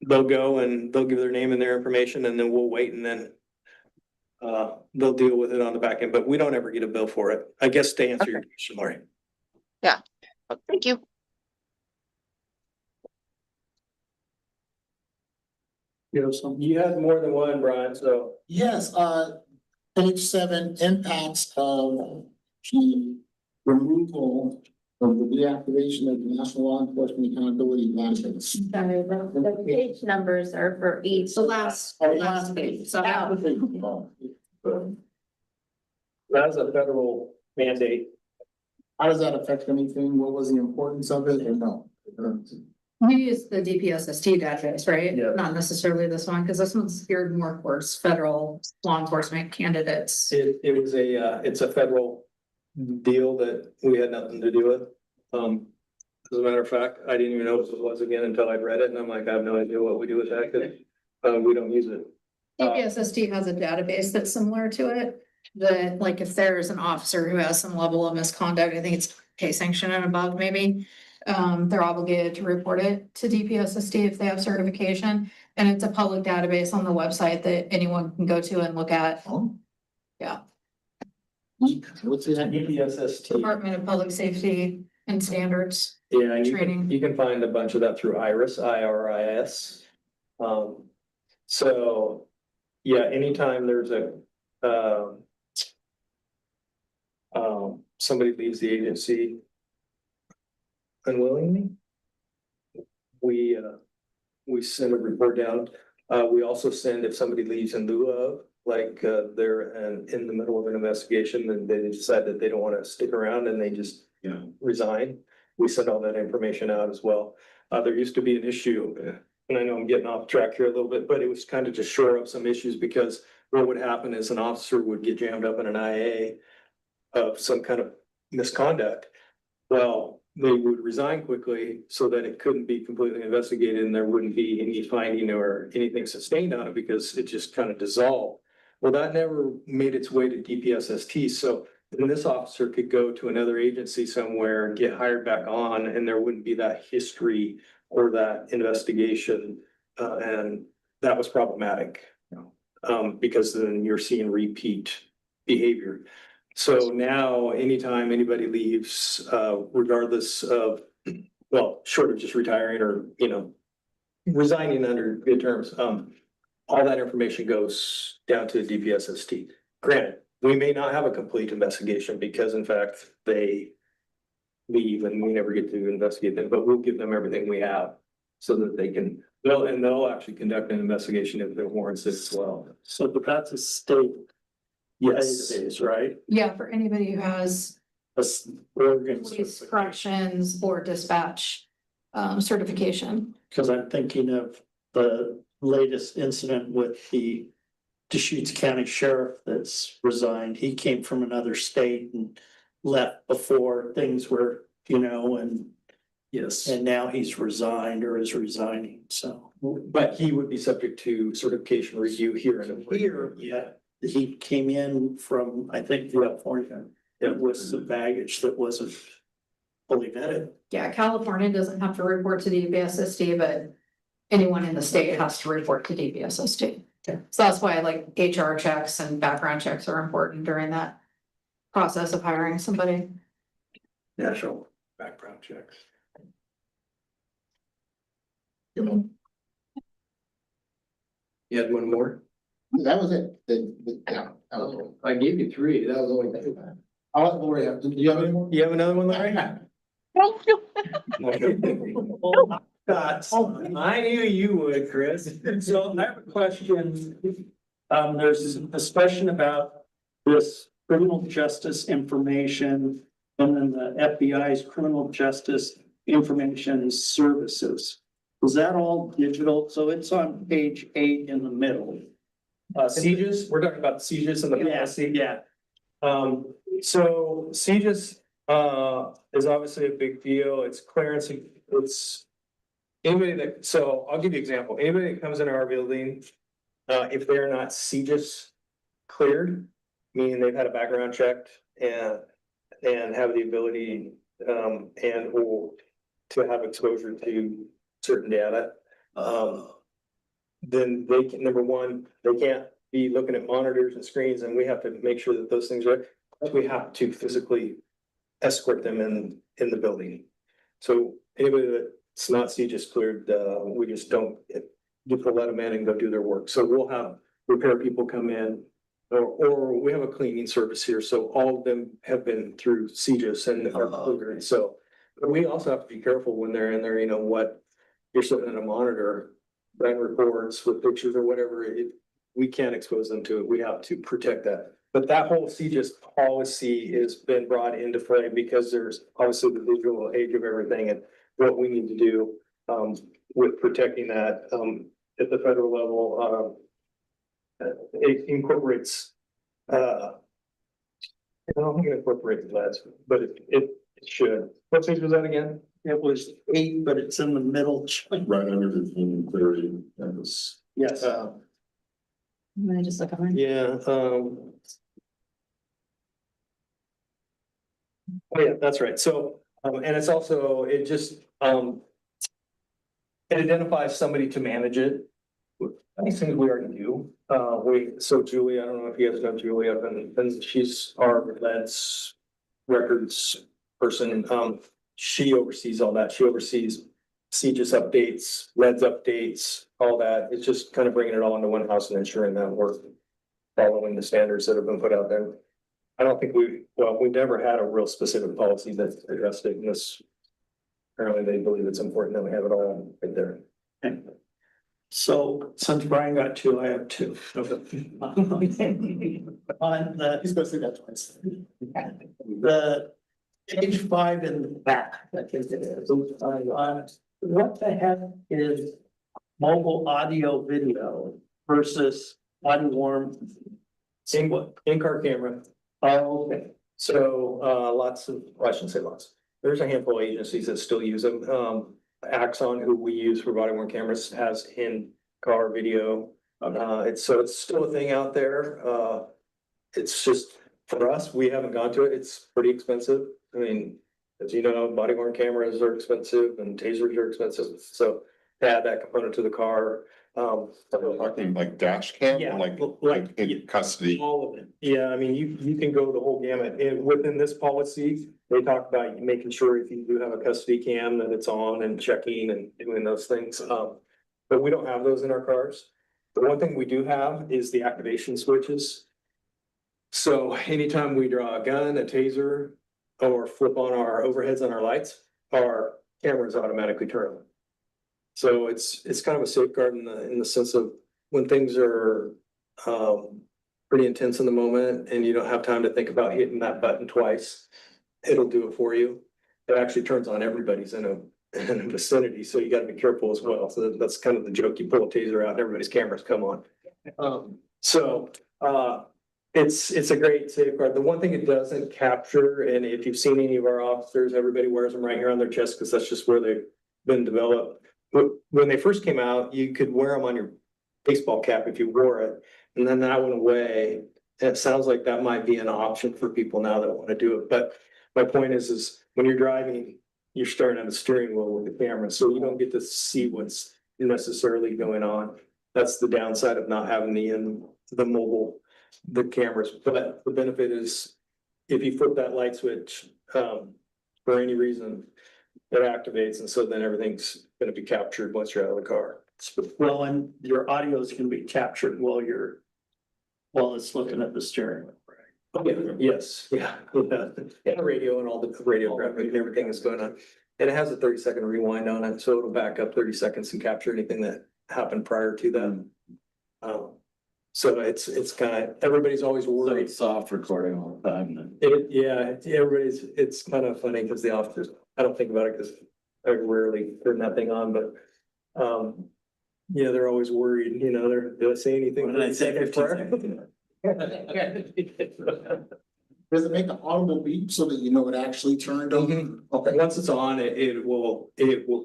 they'll go and they'll give their name and their information and then we'll wait and then they'll deal with it on the back end, but we don't ever get a bill for it. I guess to answer your question, Lori. Yeah. Thank you. You have some, You had more than one, Brian, so. Yes, page 7, impacts of the removal of the deactivation of the National Law Enforcement Accountability Database. Sorry, the page numbers are for each. The last page, so. That's a federal mandate. How does that affect anything? What was the importance of it or no? You use the DPSST database, right? Yeah. Not necessarily this one, because this one's geared more towards federal law enforcement candidates. It was it's a federal deal that we had nothing to do with. As a matter of fact, I didn't even know what it was again until I'd read it, and I'm like, I have no idea what we do with that, because we don't use it. DPSST has a database that's similar to it, that like if there's an officer who has some level of misconduct, I think it's pay sanction and above maybe. They're obligated to report it to DPSST if they have certification, and it's a public database on the website that anyone can go to and look at. Oh. Yeah. What's that? DPSST. Department of Public Safety and Standards. Yeah, and Training. you can find a bunch of that through IRIS, IRIS. So, yeah, anytime there's a, somebody leaves the agency unwillingly, we send a report down. We also send if somebody leaves in lieu of, like, they're in the middle of an investigation and they decide that they don't want to stick around and they just resign. We send all that information out as well. There used to be an issue, and I know I'm getting off track here a little bit, but it was kind of to shore up some issues, because what would happen is an officer would get jammed up in an IA of some kind of misconduct. Well, they would resign quickly so that it couldn't be completely investigated and there wouldn't be any finding or anything sustained on it, because it just kind of dissolved. Well, that never made its way to DPSST. So then this officer could go to another agency somewhere, get hired back on, and there wouldn't be that history or that investigation. And that was problematic, because then you're seeing repeat behavior. So now, anytime anybody leaves, regardless of, well, short of just retiring or, resigning under good terms, all that information goes down to the DPSST. Granted, we may not have a complete investigation because in fact, they leave and we never get to investigate them, but we'll give them everything we have so that they can, they'll actually conduct an investigation if it warrants it as well. so but that's a state Yes. database, right? Yeah, for anybody who has That's Oregon. police corrections or dispatch certification. Cause I'm thinking of the latest incident with the Deschutes County Sheriff that's resigned. He came from another state and left before things were, and Yes. and now he's resigned or is resigning, so. But he would be subject to certification review here in Here, yeah, he came in from, I think, California. It was the baggage that wasn't fully vetted. Yeah, California doesn't have to report to DPSST, but anyone in the state has to report to DPSST. Okay. So that's why like HR checks and background checks are important during that process of hiring somebody. national background checks. You had one more? That was it. Yeah, that was it. I gave you three. That was the only thing. I'll let Lori have, do you have any more? You have another one, Larry? I knew you would, Chris. So I have a question. There's a discussion about this criminal justice information and then the FBI's criminal justice information services. Is that all digital? So it's on page 8 in the middle. Sieges, we're talking about sieges in the policy. Yeah. So sieges, is obviously a big deal. It's clearance, it's anybody that, so I'll give you an example. Anybody that comes into our building, if they're not sieges cleared, meaning they've had a background checked and have the ability, and or to have exposure to certain data, then they can, number one, they can't be looking at monitors and screens, and we have to make sure that those things are, we have to physically escort them in the building. So anybody that's not CJIS cleared, we just don't just to let them in and go do their work. So we'll have repair people come in. Or we have a cleaning service here, so all of them have been through CJIS and are cleared. So we also have to be careful when they're in there, you know, what you're sitting at a monitor, brand reports with pictures or whatever, we can't expose them to it. We have to protect that. But that whole CJIS policy has been brought into play because there's obviously the digital age of everything and what we need to do with protecting that at the federal level. It incorporates, I don't think it incorporates lead, but it should. What page was that again? It was 8, but it's in the middle. Right under the human theory, that was. Yes. Let me just look at mine. Yeah, oh yeah, that's right. So, and it's also, it just, it identifies somebody to manage it. These things we already do. So Julie, I don't know if you guys know Julie, and she's our LED's records person. She oversees all that. She oversees CJIS updates, LED's updates, all that. It's just kind of bringing it all into one house and ensuring that we're following the standards that have been put out there. I don't think we've never had a real specific policy that addressed it in this. Apparently they believe it's important that we have it all right there. Okay. So since Brian got 2, I have 2. On the, He's gonna say that twice. the page 5 in the back, I think it is. What the heck is mobile audio video versus body worn? In-car camera. Oh, okay. So, lots of, well, I shouldn't say lots. There's a handful of agencies that still use them. Axon, who we use for body worn cameras, has in-car video. It's still a thing out there. It's just, for us, we haven't gone to it. It's pretty expensive. I mean, as you know, body worn cameras are expensive and tasers are expensive. So to add that component to the car, Talking like dash cam, Yeah, or like in custody. all of it. Yeah, I mean, you can go the whole gamut. And within this policy, they talk about making sure if you do have a custody cam that it's on and checking and doing those things. But we don't have those in our cars. The one thing we do have is the activation switches. So anytime we draw a gun, a taser, or flip on our overheads on our lights, our cameras automatically turn on. So it's kind of a safeguard in the sense of when things are pretty intense in the moment and you don't have time to think about hitting that button twice, it'll do it for you. It actually turns on everybody's in a vicinity, so you gotta be careful as well. So that's kind of the joke. You pull a taser out and everybody's cameras come on. It's a great safeguard. The one thing it doesn't capture, and if you've seen any of our officers, everybody wears them right here on their chest because that's just where they've been developed. But when they first came out, you could wear them on your baseball cap if you wore it, and then that went away. And it sounds like that might be an option for people now that want to do it. But my point is when you're driving, you're staring at the steering wheel with the camera, so you don't get to see what's necessarily going on. That's the downside of not having the cameras. But the benefit is if you flip that light switch for any reason, it activates, and so then everything's gonna be captured once you're out of the car. Well, and your audio is gonna be captured while it's looking at the steering wheel. Oh, yeah, yes, yeah. And radio and all the radio graphic and everything is going on. And it has a 30-second rewind on it, so it'll back up 30 seconds and capture anything that happened prior to that. So it's kind of, everybody's always So worried. it's soft recording all the time then. It's kind of funny because the officers, I don't think about it because I rarely turn that thing on, but yeah, they're always worried, you know, do I say anything? What did I say? 30 seconds Does it make an audible beep so that you know it actually turned on? Mhm. Okay. Once it's on, it will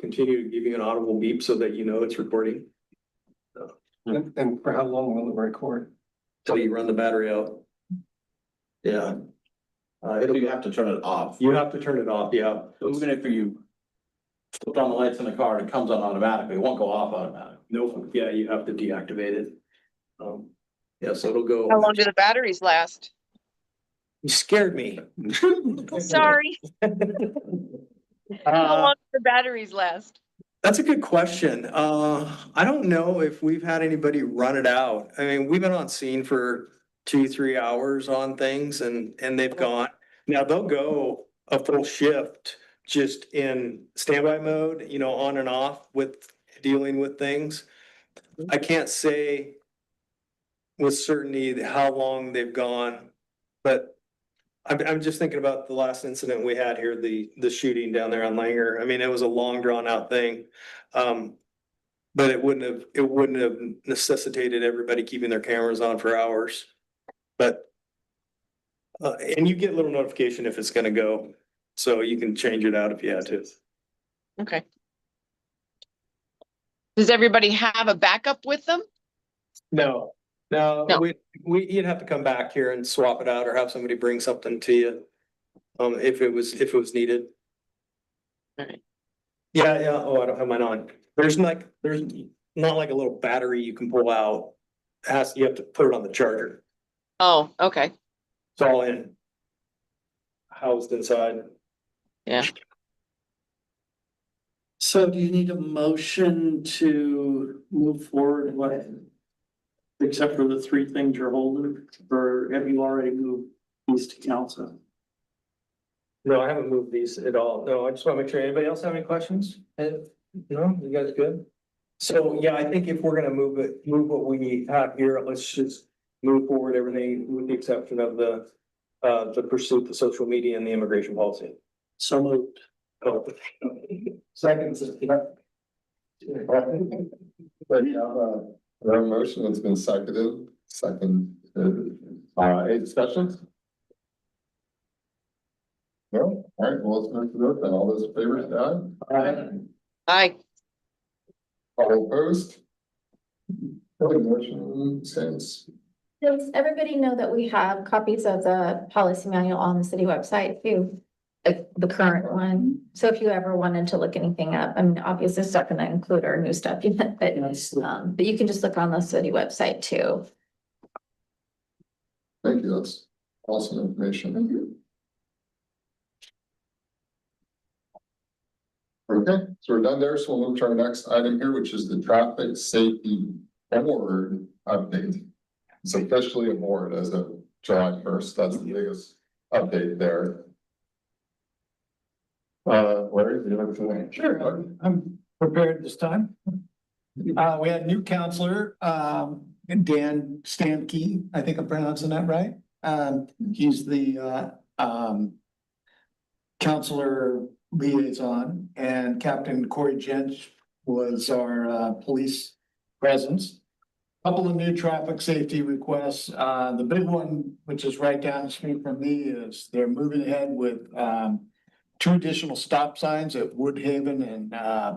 continue to give you an audible beep so that you know it's recording. And for how long will it record? Till you run the battery out. Yeah. You have to turn it off. You have to turn it off, yeah. Even if you put on the lights in the car and it comes on automatically, it won't go off automatically. Nope, yeah, you have to deactivate it. Yeah, so it'll go. How long do the batteries last? You scared me. Sorry. How long do the batteries last? That's a good question. I don't know if we've had anybody run it out. I mean, we've been on scene for 2, 3 hours on things and they've gone. Now they'll go a full shift just in standby mode, you know, on and off with dealing with things. I can't say with certainty how long they've gone, but I'm just thinking about the last incident we had here, the shooting down there on Langer. I mean, it was a long drawn out thing. But it wouldn't have necessitated everybody keeping their cameras on for hours. But, and you get a little notification if it's gonna go, so you can change it out if you had to. Okay. Does everybody have a backup with them? No, No. you'd have to come back here and swap it out or have somebody bring something to you. If it was needed. Alright. Yeah, oh, I don't have mine on. There's not like a little battery you can pull out. You have to put it on the charger. Oh, okay. It's all in. Housed inside. Yeah. So do you need a motion to move forward, what? Except for the three things you're holding, or have you already moved these to council? No, I haven't moved these at all. No, I just want to make sure. Anybody else have any questions? No, you guys good? So, yeah, I think if we're gonna move what we have here, let's just move forward everything with the exception of the pursuit, the social media and the immigration policy. So moved. Oh. Seconds. But you have a motion that's been seconded, any discussions? No, all right, well, let's move to vote then. All those in favor, say aye. Aye. All opposed? Okay, motion stands. Does everybody know that we have copies of the policy manual on the city website too? The current one. So if you ever wanted to look anything up, I mean, obviously it's not gonna include our new stuff yet, but you can just look on the city website too. Thank you, that's awesome information. Okay, so we're done there, so we'll move to our next item here, which is the traffic safety board update. It's officially a board as of July 1st, that's the biggest update there. Larry, do you have anything? Sure, I'm prepared this time. We had a new counselor, Dan Stankey, I think I'm pronouncing that right. He's the counselor liaison, and Captain Corey Jench was our police presence. Couple of new traffic safety requests. The big one, which is right down the street from me, is they're moving ahead with 2 additional stop signs at Woodhaven and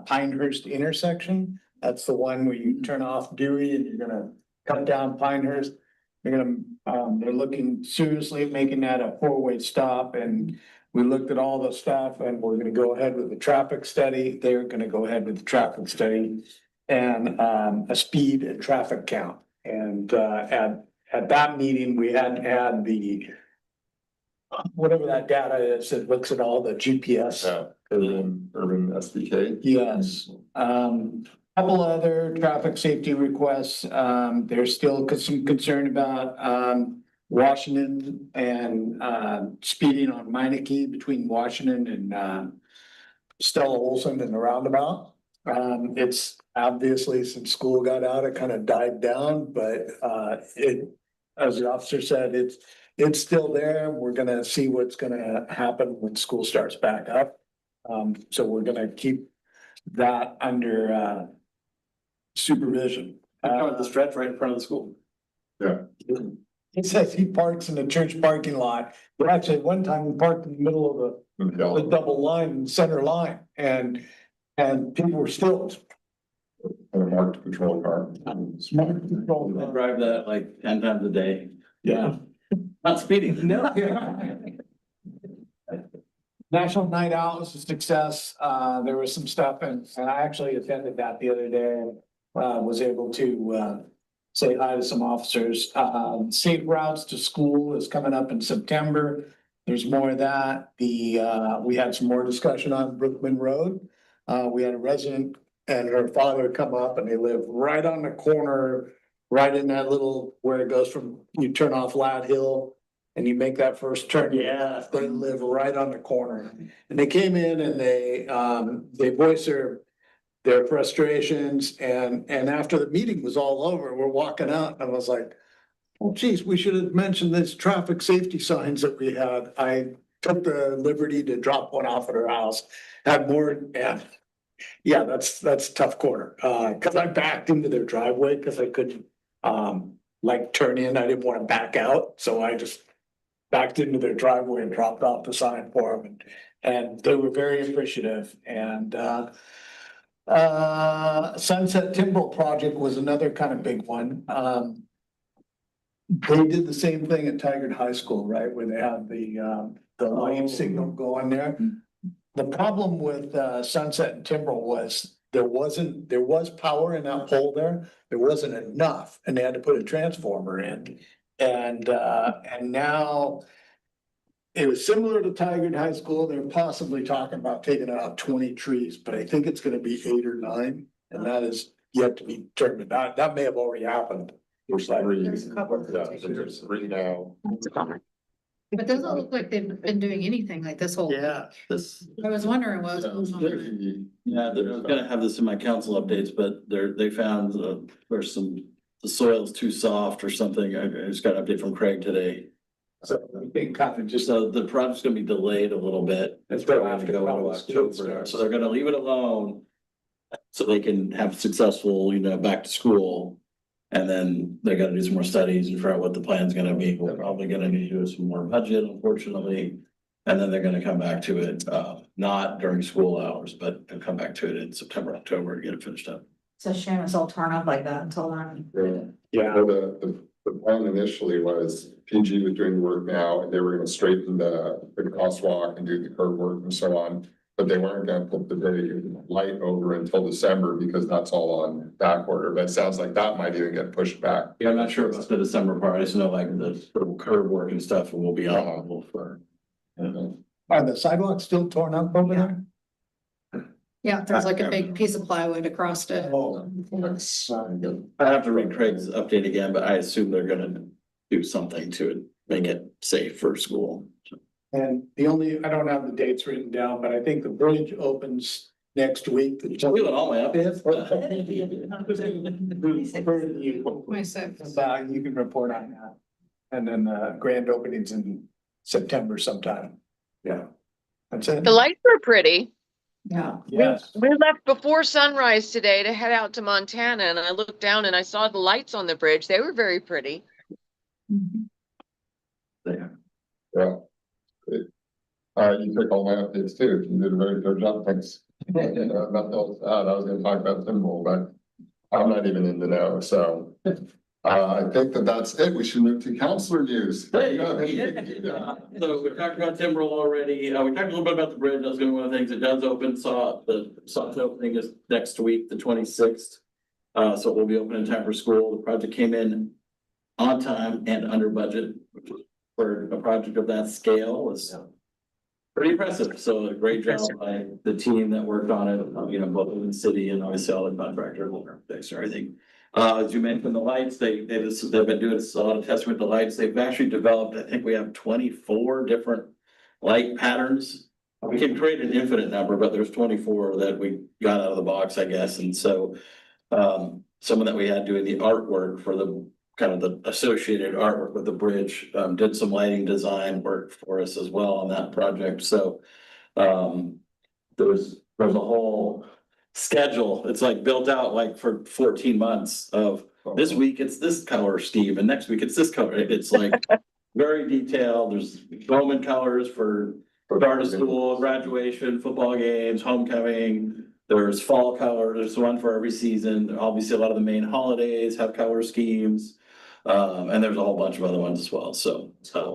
Pinehurst intersection. That's the one where you turn off Dewey and you're gonna cut down Pinehurst. They're looking seriously at making that a 4-way stop, and we looked at all the stuff and we're gonna go ahead with the traffic study. They're gonna go ahead with the traffic study and a speed and traffic count. And at that meeting, we had the whatever that data is, it looks at all the GPS. Urban SDK. Yes, couple other traffic safety requests. There's still some concern about Washington and speeding on Meineke between Washington and Stella Olson in the roundabout. It's obviously since school got out, it kind of died down, but as the officer said, it's still there. We're gonna see what's gonna happen when school starts back up. So we're gonna keep that under supervision. The stretch right in front of the school. Yeah. He says he parks in the church parking lot, but actually one time we parked in the middle of the double line, center line, and people were still. And a marked patrol car. I drive that like 10 times a day. Yeah. Not speeding. No. National Night Out was a success. There was some stuff and I actually attended that the other day and was able to say hi to some officers. Safe routes to school is coming up in September. There's more of that. We had some more discussion on Brookman Road. We had a resident and her father come up and they live right on the corner, right in that little, where it goes from, you turn off Lad Hill and you make that first turn. Yeah. They live right on the corner. And they came in and they voiced their frustrations and after the meeting was all over, we're walking out and I was like, oh geez, we should have mentioned this traffic safety signs that we had. I took the liberty to drop one off at her house, had more, and yeah, that's a tough corner. Cause I backed into their driveway because I couldn't, like turn in. I didn't want to back out. So I just backed into their driveway and dropped off the sign for them. And they were very appreciative and, Sunset Timber project was another kind of big one. They did the same thing at Tigard High School, right, where they have the light signal going there. The problem with Sunset and Timber was there was power in that pole there. There wasn't enough and they had to put a transformer in. And now it was similar to Tigard High School. They're possibly talking about taking out 20 trees, but I think it's gonna be 8 or 9. And that is yet to be determined. That may have already happened. There's three. There's a couple. Yeah, so there's 3 now. But it doesn't look like they've been doing anything like this whole. Yeah, This, I was wondering what was Yeah, going on. very- yeah, I was gonna have this in my council updates, but they found, there's the soil's too soft or something. I just got an update from Craig today. so I think kind of just, So the project's gonna be delayed a little bit. It's They're gonna gonna have to go come into with school October, starts. so they're gonna leave it alone. So they can have successful, back to school. And then they gotta do some more studies and figure out what the plan's gonna be. We're probably gonna need to do some more budget, unfortunately. And then they're gonna come back to it, not during school hours, but they'll come back to it in September, October to get it finished up. It's a shame it's all torn up like that until then. Yeah. Well, the plan initially was PG was doing the work now and they were gonna straighten the crosswalk and do the curb work and so on. But they weren't gonna put the big light over until December because that's all on back order. But it sounds like that might even get pushed back. Yeah, I'm not sure about the December part. I just know like the little curb work and stuff will be on for. are the sidewalks still torn up over there? Yeah, there's like a big piece of plywood across it. Oh. I have to read Craig's update again, but I assume they're gonna do something to make it safe for school. And I don't have the dates written down, but I think the bridge opens next week. I'm doing all my updates. You can report on that. And then grand openings in September sometime. Yeah. That's it. The lights are pretty. Yeah. Yes. We left before sunrise today to head out to Montana and I looked down and I saw the lights on the bridge. They were very pretty. Yeah. Great. You took all my updates too. You did a very good job. Thanks. Nothing else to add. I was gonna talk about Timber, but I'm not even in the know, so. I think that's it. We should move to counselor news. So we talked about Timberwolf already. We talked a little bit about the bridge. That was gonna be one of the things. It does open, the soft opening is next week, the 26th. So it will be open in time for school. The project came in on time and under budget, which for a project of that scale was pretty impressive. So a great job by the team that worked on it, both in the city and obviously all the contractors and architects and everything. As you mentioned, the lights, they've been doing a lot of testing with the lights. They've actually developed, I think we have 24 different light patterns. We can create an infinite number, but there's 24 that we got out of the box, I guess. And so someone that we had doing the artwork for the kind of the associated artwork with the bridge, did some lighting design work for us as well on that project. So there's a whole schedule. It's like built out like for 14 months of this week it's this color, Steve, and next week it's this color. It's like very detailed. There's Bowman colors for start of school, graduation, football games, homecoming. There's fall color. There's one for every season. Obviously, a lot of the main holidays have color schemes. And there's a whole bunch of other ones as well. So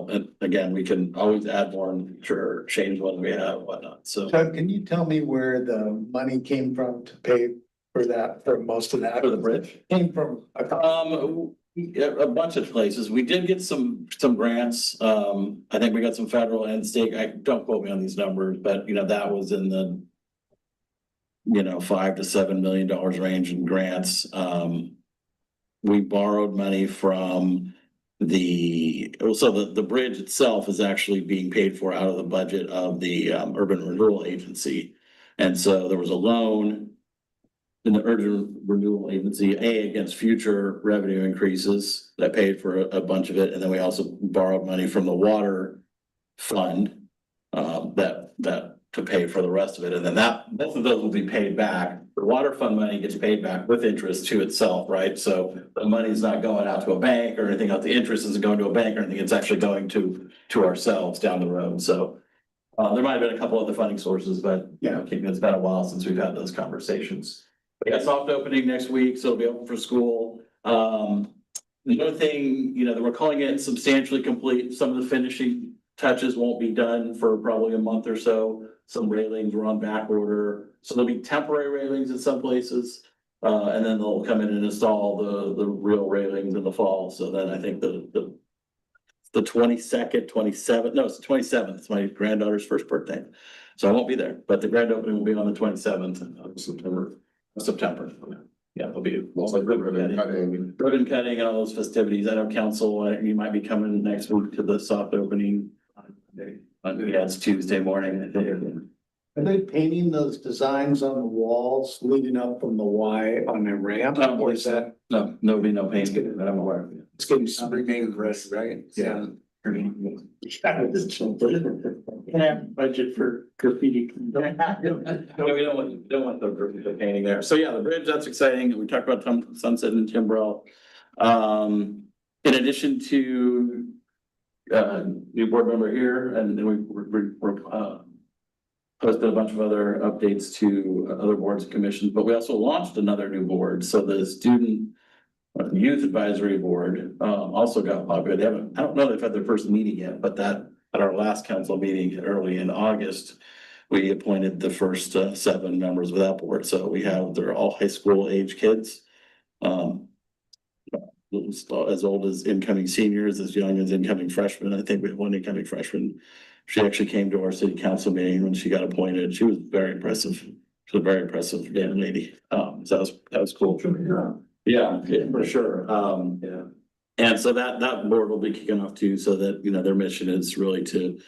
and again, we can always add more and sure change what we have and whatnot. So Doug, can you tell me where the money came from to pay for that, for most of that? for the bridge, Came from a a bunch of places. We did get some grants. I think we got some federal and state. Don't quote me on these numbers, but that was in the $5 to $7 million range in grants. We borrowed money from the bridge itself is actually being paid for out of the budget of the urban renewal agency. And so there was a loan in the urban renewal agency, against future revenue increases that paid for a bunch of it. And then we also borrowed money from the water fund that to pay for the rest of it. And then both of those will be paid back. The water fund money gets paid back with interest to itself, right? So the money's not going out to a bank or anything else. The interest isn't going to a bank or anything. It's actually going to ourselves down the road. So there might have been a couple other funding sources, but it's been a while since we've had those conversations. But yeah, soft opening next week, so it'll be open for school. The other thing, that we're calling it substantially complete. Some of the finishing touches won't be done for probably a month or so. Some railings were on back order. So there'll be temporary railings in some places. And then they'll come in and install the real railings in the fall. So then I think the 22nd, 27th, no, it's the 27th. It's my granddaughter's first birthday. So I won't be there, but the grand opening will be on the 27th of September. Yeah, it'll be like ribbon cutting and all those festivities. I know council, you might be coming next week to the soft opening. Yeah, it's Tuesday morning. Are they painting those designs on the walls leading up from the Y on the ramp? Or is that? No, there'll be no painting that I'm aware of. It's getting spring red, right? Yeah. Can I have budget for graffiti? No, we don't want the painting there. So yeah, the bridge, that's exciting. We talked about Sunset and Timbrell. In addition to new board member here, and then we're posted a bunch of other updates to other boards and commissions, but we also launched another new board. So the student youth advisory board also got popular. I don't know if they've had their first meeting yet, but that at our last council meeting early in August, we appointed the first 7 members of that board. So they're all high school age kids. As old as incoming seniors, as young as incoming freshmen. I think we have one incoming freshman. She actually came to our city council meeting when she got appointed. She was very impressive. She was a very impressive young lady. So that was cool. Yeah, for sure. And so that board will be kicking off too, so that, their mission is really to,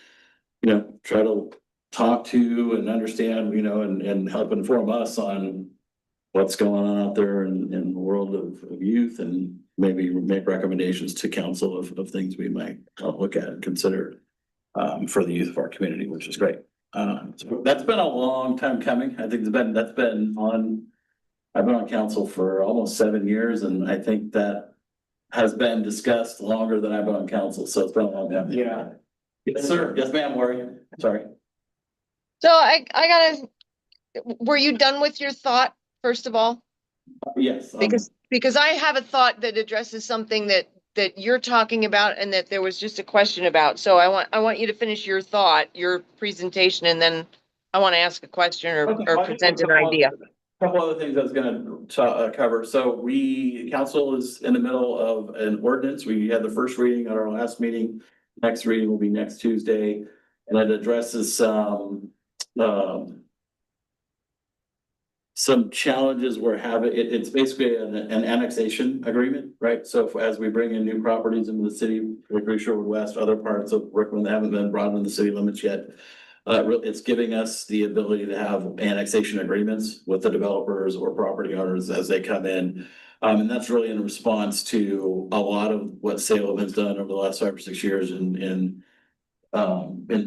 try to talk to and understand, and help inform us on what's going on out there in the world of youth, and maybe make recommendations to council of things we might look at and consider for the youth of our community, which is great. So that's been a long time coming. I think I've been on council for almost 7 years, and I think that has been discussed longer than I've been on council. So it's been a long time. Yeah. Yes, sir. Yes, ma'am, Lori. Sorry. So I gotta, were you done with your thought, first of all? Yes. Because I have a thought that addresses something that you're talking about and that there was just a question about. So I want you to finish your thought, your presentation, and then I want to ask a question or present an idea. A couple other things I was gonna cover. So council is in the middle of an ordinance. We had the first reading at our last meeting. Next reading will be next Tuesday, and it addresses some challenges we're having. It's basically an annexation agreement, right? So as we bring in new properties into the city, particularly Sherwood West, other parts of Brooklyn that haven't been brought into the city limits yet, it's giving us the ability to have annexation agreements with the developers or property owners as they come in. And that's really in response to a lot of what Salem has done over the last 5 or 6 years in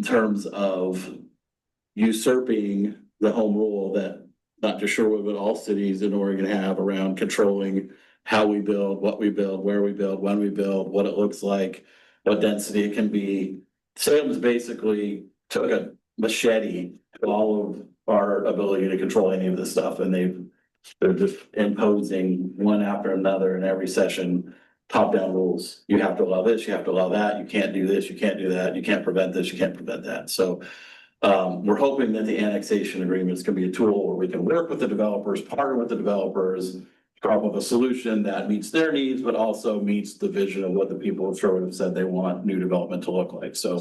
terms of usurping the home rule that not just Sherwood, but all cities in Oregon have around controlling how we build, what we build, where we build, when we build, what it looks like, what density it can be. Salem's basically took a machete to all of our ability to control any of this stuff, and they're just imposing one after another in every session, top-down rules. You have to allow this, you have to allow that, you can't do this, you can't do that, you can't prevent this, you can't prevent that. So we're hoping that the annexation agreements can be a tool where we can work with the developers, partner with the developers, come up with a solution that meets their needs, but also meets the vision of what the people of Sherwood have said they want new development to look like. So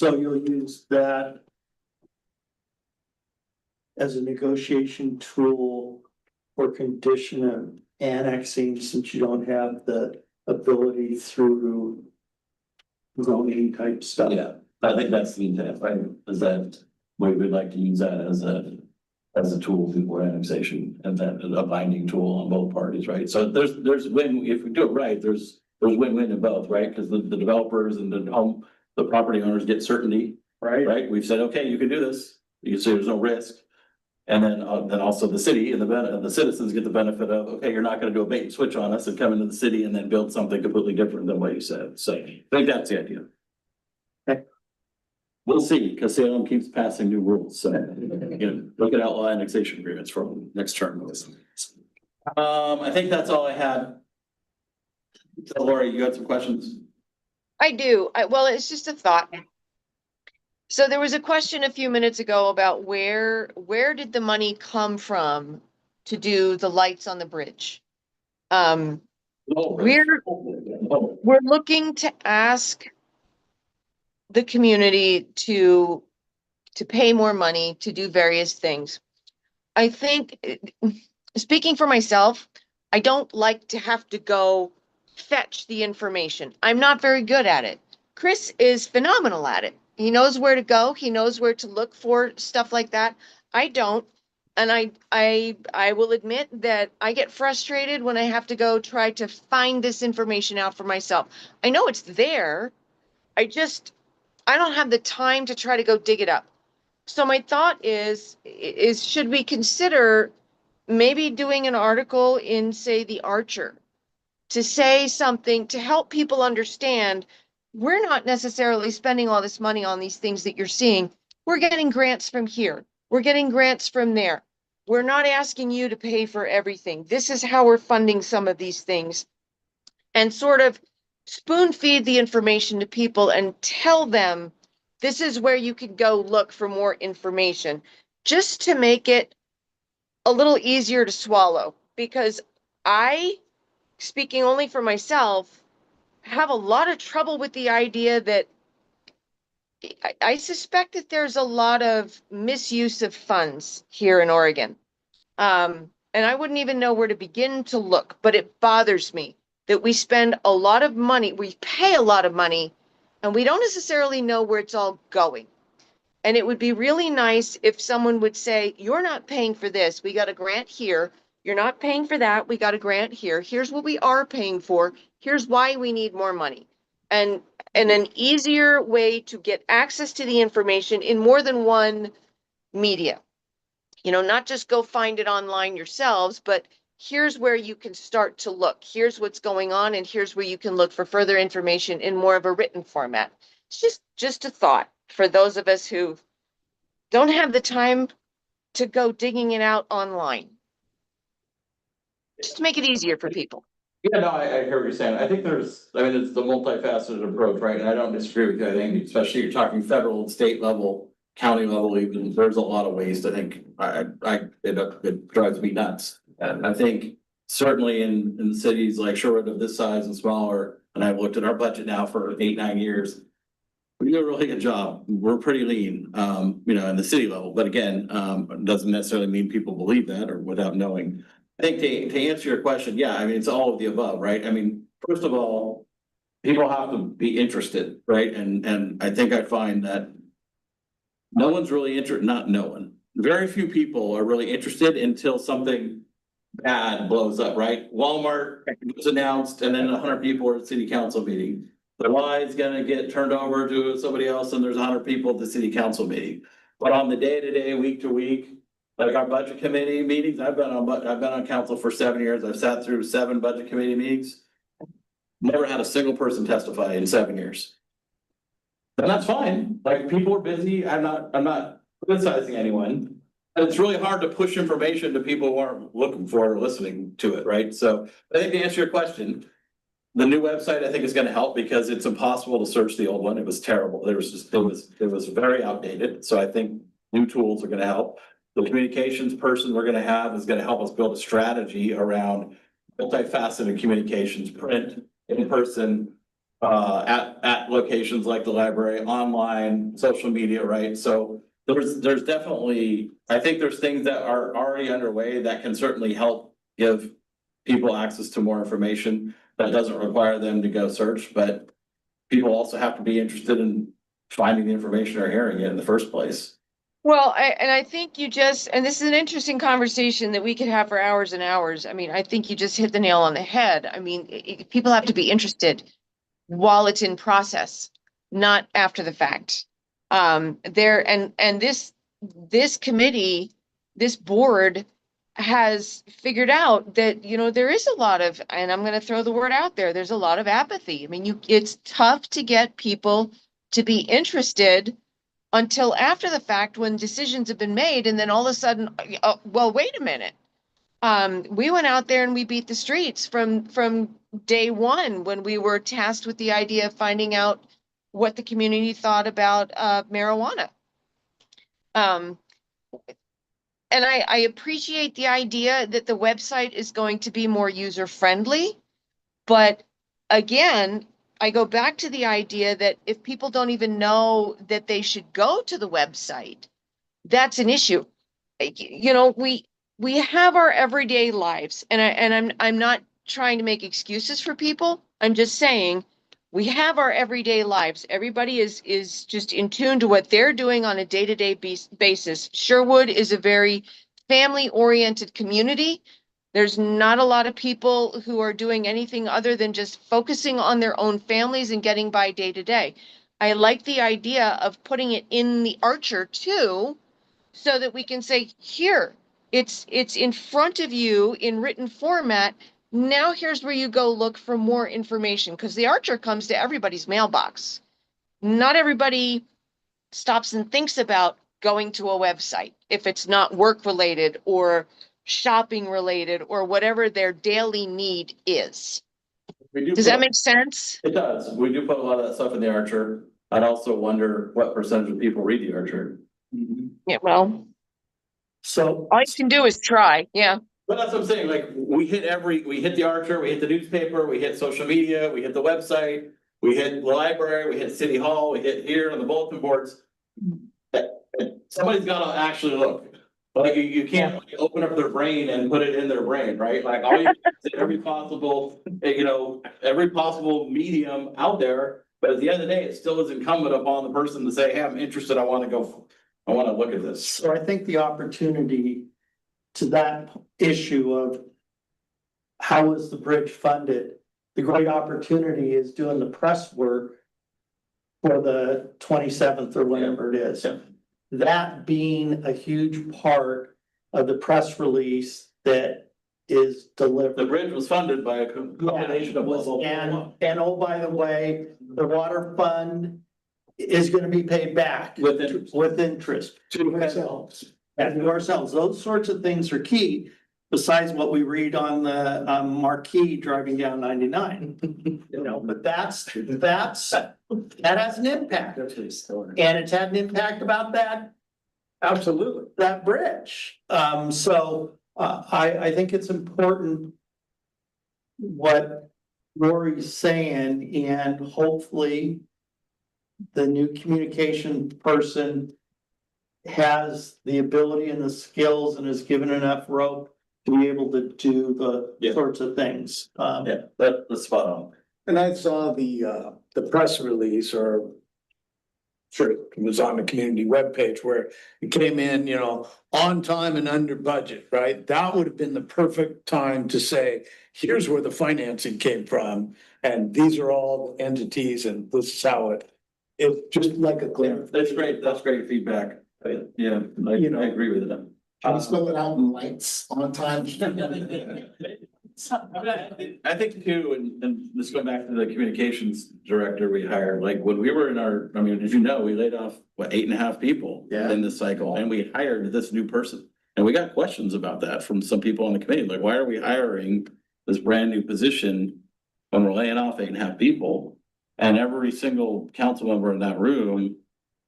you'll use that as a negotiation tool for condition of annexing, since you don't have the ability through zoning type stuff? Yeah, I think that's the intent, right? Is that we would like to use that as a tool for annexation and then a binding tool on both parties, right? So there's win, if we do it right, there's win-win in both, right? Because the developers and the property owners get certainty, right? We've said, okay, you can do this. You say there's no risk. And then also the city and the citizens get the benefit of, okay, you're not gonna do a bait and switch on us and come into the city and then build something completely different than what you said. So I think that's the idea. Okay. We'll see, because Salem keeps passing new rules, so, look at outlaw annexation agreements from next term. I think that's all I had. So Lori, you got some questions? I do. Well, it's just a thought. So there was a question a few minutes ago about where did the money come from to do the lights on the bridge? We're looking to ask the community to pay more money to do various things. I think, speaking for myself, I don't like to have to go fetch the information. I'm not very good at it. Chris is phenomenal at it. He knows where to go. He knows where to look for stuff like that. I don't. And I will admit that I get frustrated when I have to go try to find this information out for myself. I know it's there. I don't have the time to try to go dig it up. So my thought is should we consider maybe doing an article in, say, the Archer, to say something to help people understand we're not necessarily spending all this money on these things that you're seeing. We're getting grants from here. We're getting grants from there. We're not asking you to pay for everything. This is how we're funding some of these things, and sort of spoon feed the information to people and tell them this is where you can go look for more information, just to make it a little easier to swallow. Because I, speaking only for myself, have a lot of trouble with the idea that I suspect that there's a lot of misuse of funds here in Oregon. And I wouldn't even know where to begin to look, but it bothers me that we spend a lot of money, we pay a lot of money, and we don't necessarily know where it's all going. And it would be really nice if someone would say, you're not paying for this. We got a grant here. You're not paying for that. We got a grant here. Here's what we are paying for. Here's why we need more money. And an easier way to get access to the information in more than one media. Not just go find it online yourselves, but here's where you can start to look. Here's what's going on, and here's where you can look for further information in more of a written format. It's just a thought for those of us who don't have the time to go digging it out online. Just to make it easier for people. Yeah, no, I hear what you're saying. I think it's the multifaceted approach, right? And I don't disagree with you. I think especially you're talking federal, state level, county level, even there's a lot of ways. I think it drives me nuts. And I think certainly in cities like Sherwood of this size and smaller, and I've looked at our budget now for 8-9 years. We do a really good job. We're pretty lean, in the city level. But again, doesn't necessarily mean people believe that or without knowing. I think to answer your question, yeah, I mean, it's all of the above, right? I mean, first of all, people have to be interested, right? And I think I find that no one's really interested, not no one. Very few people are really interested until something bad blows up, right? Walmart was announced and then 100 people are at city council meeting. The line's gonna get turned over to somebody else and there's 100 people at the city council meeting. But on the day-to-day, week-to-week, like our budget committee meetings, I've been on council for 7 years. I've sat through 7 budget committee meetings. Never had a single person testify in 7 years. And that's fine. Like, people are busy. I'm not criticizing anyone. And it's really hard to push information to people who aren't looking for it or listening to it, right? So I think to answer your question, the new website I think is going to help because it's impossible to search the old one. It was terrible. It was very outdated. So I think new tools are going to help. The communications person we're going to have is going to help us build a strategy around multifaceted communications, print, in person, at locations like the library, online, social media, right? So there's definitely, I think there's things that are already underway that can certainly help give people access to more information. That doesn't require them to go search, but people also have to be interested in finding the information or hearing it in the first place. Well, I think you just, and this is an interesting conversation that we could have for hours and hours. I mean, I think you just hit the nail on the head. I mean, people have to be interested while it's in process, not after the fact. And this committee, this board has figured out that, you know, there is a lot of, and I'm going to throw the word out there, there's a lot of apathy. I mean, it's tough to get people to be interested until after the fact when decisions have been made. And then all of a sudden, well, wait a minute. We went out there and we beat the streets from day one when we were tasked with the idea of finding out what the community thought about marijuana. And I appreciate the idea that the website is going to be more user friendly, but again, I go back to the idea that if people don't even know that they should go to the website, that's an issue. You know, we have our everyday lives, and I'm not trying to make excuses for people. I'm just saying we have our everyday lives. Everybody is just in tune to what they're doing on a day-to-day basis. Sherwood is a very family-oriented community. There's not a lot of people who are doing anything other than just focusing on their own families and getting by day to day. I like the idea of putting it in the Archer too, so that we can say, here, it's in front of you in written format. Now here's where you go look for more information, because the Archer comes to everybody's mailbox. Not everybody stops and thinks about going to a website if it's not work related or shopping related or whatever their daily need is. Does that make sense? It does. We do put a lot of that stuff in the Archer. I'd also wonder what percentage of people read the Archer. Yeah, well, So, all you can do is try. Yeah. But that's what I'm saying, like, we hit the Archer, we hit the newspaper, we hit social media, we hit the website, we hit the library, we hit City Hall, we hit here on the bulletin boards. Somebody's gotta actually look. Like, you can't open up their brain and put it in their brain, right? Like, all you, every possible, every possible medium out there. But at the end of the day, it still is incumbent upon the person to say, hey, I'm interested, I wanna look at this. so I think the opportunity to that issue of how is the bridge funded? The great opportunity is doing the press work for the 27th or whatever it is. Yeah. That being a huge part of the press release that is delivered. The bridge was funded by a combination of. And oh, by the way, the water fund is gonna be paid back. With interest. With interest. To ourselves. And to ourselves, those sorts of things are key, besides what we read on the marquee driving down 99. You know, but that has an impact. And it's had an impact about that. Absolutely. That bridge. I think it's important what Rory's saying, and hopefully the new communication person has the ability and the skills and is given enough rope to be able to do the sorts of things. That's spot on. And I saw the press release, or sure, it was on the community webpage where it came in, on time and under budget, right? That would have been the perfect time to say, here's where the financing came from. And these are all entities and this is how it's just like a clear. That's great. That's great feedback. Yeah, I agree with them. Can you spell it out in lights on time? I think too, and this going back to the communications director we hired, like when we were as you know, we laid off, 8.5 people in this cycle, and we hired this new person. And we got questions about that from some people on the committee, like, why are we hiring this brand new position when we're laying off 8.5 people? And every single council member in that room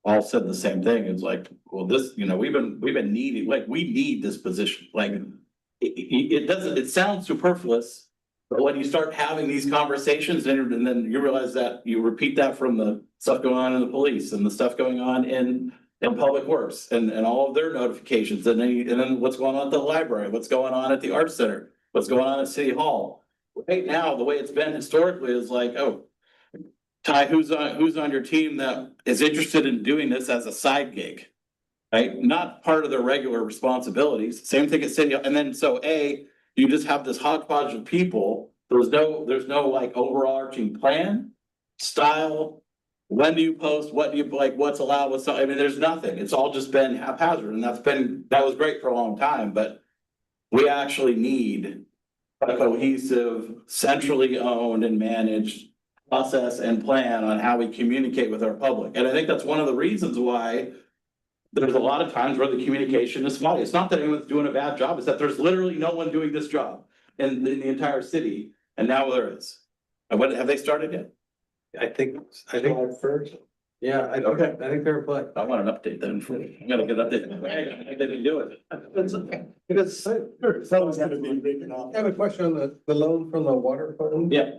all said the same thing. It's like, well, this, we've been needing, like, we need this position. Like, it sounds superfluous, but when you start having these conversations and then you realize that you repeat that from the stuff going on in the police and the stuff going on in and Public Works and all of their notifications, and then what's going on at the library, what's going on at the Art Center, what's going on at City Hall. Right now, the way it's been historically is like, oh, Ty, who's on your team that is interested in doing this as a side gig? Right, not part of their regular responsibilities, same thing at City, and then so you just have this hodgepodge of people, there's no like overarching plan, style. When do you post, what do you like, what's allowed, what's not, I mean, there's nothing, it's all just been haphazard, and that was great for a long time, but we actually need a cohesive, centrally owned and managed process and plan on how we communicate with our public, and I think that's one of the reasons why there's a lot of times where the communication is spotty. It's not that anyone's doing a bad job, it's that there's literally no one doing this job in the entire city, and now there is. And what, have they started yet? I think First. yeah, Okay. I think they're applied. I want an update then. I'm gonna get an update. They've been doing it. Because someone's gonna be breaking off. I have a question on the loan from the water fund. Yeah.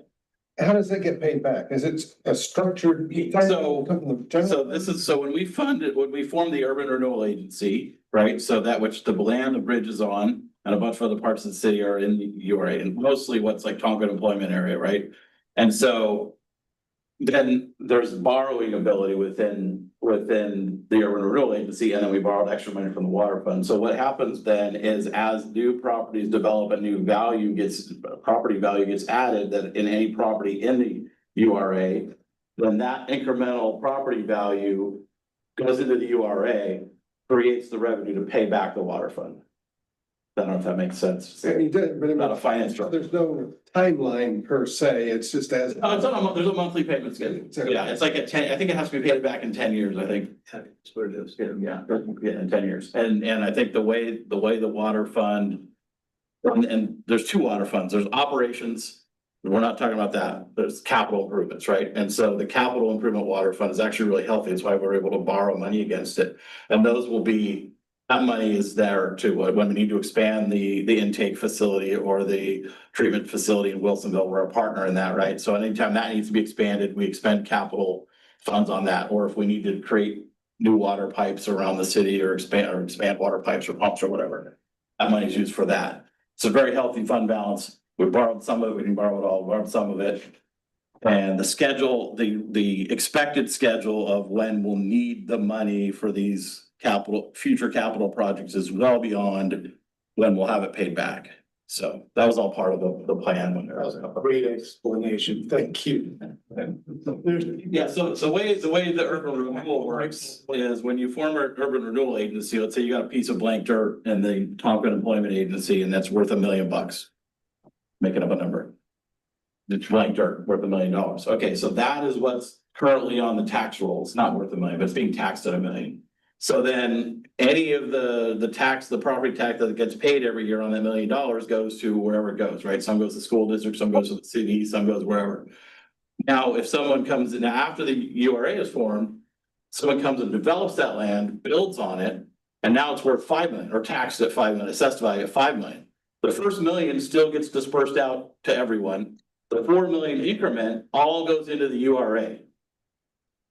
How does it get paid back? Is it a structured? So- Come from the general So this is, so when we formed the Urban Renewal Agency, right? So that which the land, the bridge is on, and a bunch of other parts of the city are in the URA, and mostly what's like Tonkin employment area, right? And so then there's borrowing ability within the Urban Renewal Agency, and then we borrowed extra money from the water fund. So what happens then is as new properties develop, a new property value gets added that in any property in the URA, then that incremental property value goes into the URA, creates the revenue to pay back the water fund. I don't know if that makes sense. Yeah, you did, but I mean, Not a finance structure. there's no timeline per se, it's just as. There's a monthly payment schedule. Yeah, it's like I think it has to be paid back in 10 years, I think. That's what it is. Yeah, in 10 years. And I think the way the water fund, and there's two water funds, there's operations. We're not talking about that. There's capital improvements, right? And so the capital improvement water fund is actually really healthy. That's why we're able to borrow money against it. And that money is there to, when we need to expand the intake facility or the treatment facility in Wilsonville, we're a partner in that, right? So anytime that needs to be expanded, we expend capital funds on that. Or if we need to create new water pipes around the city or expand water pipes or pumps or whatever, that money is used for that. It's a very healthy fund balance. We borrowed some of it, we didn't borrow it all, we borrowed some of it. And the schedule, the expected schedule of when we'll need the money for these future capital projects is well beyond when we'll have it paid back. So that was all part of the plan when there was. Great explanation, thank you. Yeah, so the way the urban renewal works is when you form an urban renewal agency, let's say you got a piece of blank dirt in the Tonkin Employment Agency and that's worth $1 million. Making up a number. It's blank dirt worth $1 million. Okay, so that is what's currently on the tax roll. It's not worth $1 million, but it's being taxed at $1 million. So then any of the property tax that gets paid every year on that $1 million goes to wherever it goes, right? Some goes to the school district, some goes to the city, some goes wherever. Now, if someone comes in after the URA is formed, someone comes and develops that land, builds on it, and now it's worth $5 million or taxed at $5 million, assessed value at $5 million. The first $1 million still gets dispersed out to everyone. The $4 million increment all goes into the URA.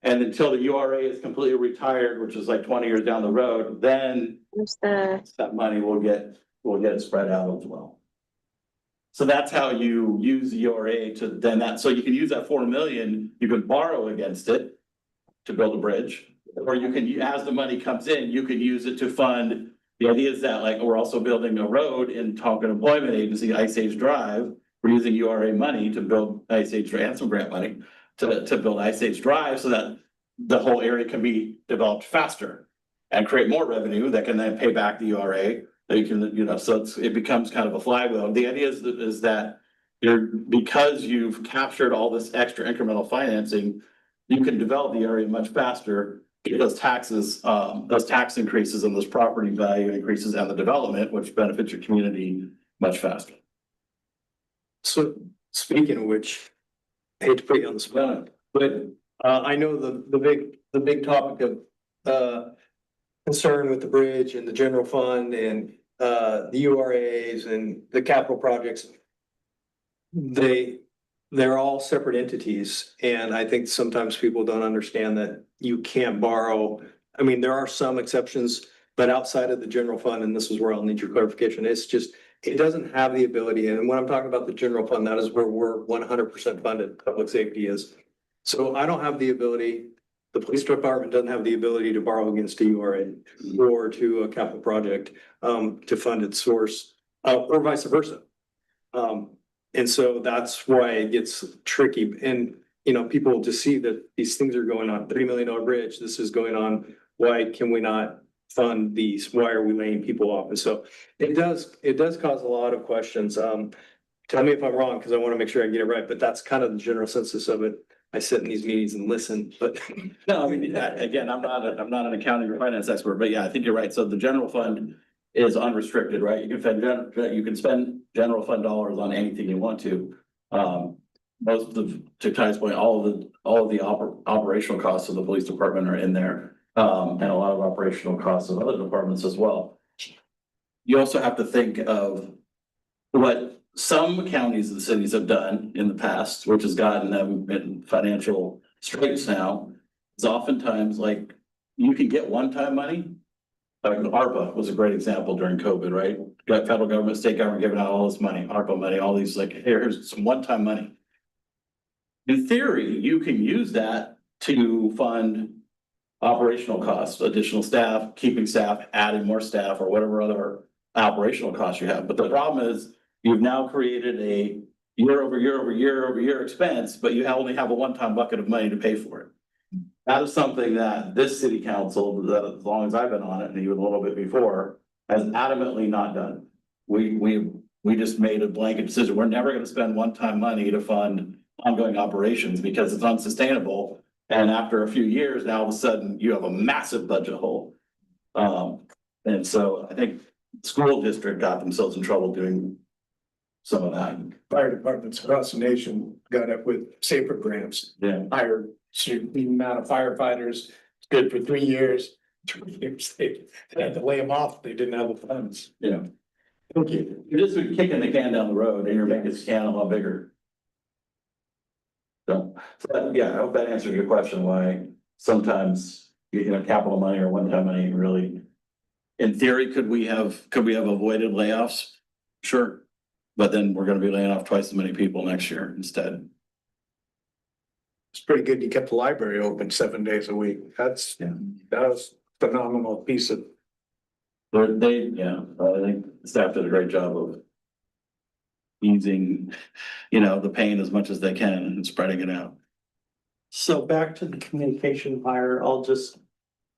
And until the URA is completely retired, which is like 20 years down the road, then that money will get it spread out as well. So that's how you use the URA to then so you can use that $4 million, you can borrow against it to build a bridge, or you can, as the money comes in, you can use it to fund. The idea is that like we're also building a road in Tonkin Employment Agency, Ice Age Drive. We're using URA money to build Ice Age and some grant money to build Ice Age Drive so that the whole area can be developed faster and create more revenue that can then pay back the URA. That you can, so it becomes kind of a flywheel. The idea is that because you've captured all this extra incremental financing, you can develop the area much faster. Get those tax increases and those property value increases and the development, which benefits your community much faster. So speaking of which, I hate to put you on the spot, but I know the big topic of concern with the bridge and the general fund and the URAs and the capital projects. They're all separate entities, and I think sometimes people don't understand that you can't borrow I mean, there are some exceptions, but outside of the general fund, and this is where I'll need your clarification, it's just, it doesn't have the ability, and when I'm talking about the general fund, that is where we're 100% funded, public safety is. So I don't have the ability, the police department doesn't have the ability to borrow against DURA or to a capital project, to fund its source, or vice versa. And so that's why it gets tricky, and, you know, people just see that these things are going on, $3 million bridge, this is going on, why can we not fund these, why are we laying people off? And so it does cause a lot of questions. Tell me if I'm wrong, because I want to make sure I get it right, but that's kind of the general census of it. I sit in these meetings and listen, but. No, I mean, again, I'm not an accounting or finance expert, but yeah, I think you're right. So the general fund is unrestricted, right? You can spend general fund dollars on anything you want to. Most of, to Ty's point, all of the operational costs of the police department are in there. And a lot of operational costs of other departments as well. You also have to think of what some counties and cities have done in the past, which has gotten them in financial straits now, is oftentimes like you can get one-time money. Like ARPA was a great example during COVID, right? Got federal government, state government giving out all this money, ARPA money, all these like, here's some one-time money. In theory, you can use that to fund operational costs, additional staff, keeping staff, adding more staff, or whatever other operational costs you have. But the problem is you've now created a year over year expense, but you only have a one-time bucket of money to pay for it. That is something that this city council, that as long as I've been on it, and even a little bit before, has adamantly not done. We just made a blanket decision. We're never going to spend one-time money to fund ongoing operations because it's unsustainable. And after a few years, now all of a sudden you have a massive budget hole. And so I think the school district got themselves in trouble doing some of that. Fire departments across the nation got up with safer grants. Yeah. Hired the amount of firefighters, it's good for 3 years. 3 years, they had to lay them off, they didn't have the funds. Yeah. Thank you. You're just kicking the can down the road and you're making the can a lot bigger. So yeah, I hope that answers your question, why sometimes, you know, capital money or one-time money really, in theory, could we have avoided layoffs? Sure. But then we're gonna be laying off twice as many people next year instead. It's pretty good. You kept the library open 7 days a week. That was phenomenal piece of. I think staff did a great job of easing, you know, the pain as much as they can and spreading it out. So back to the communication fire, I'll just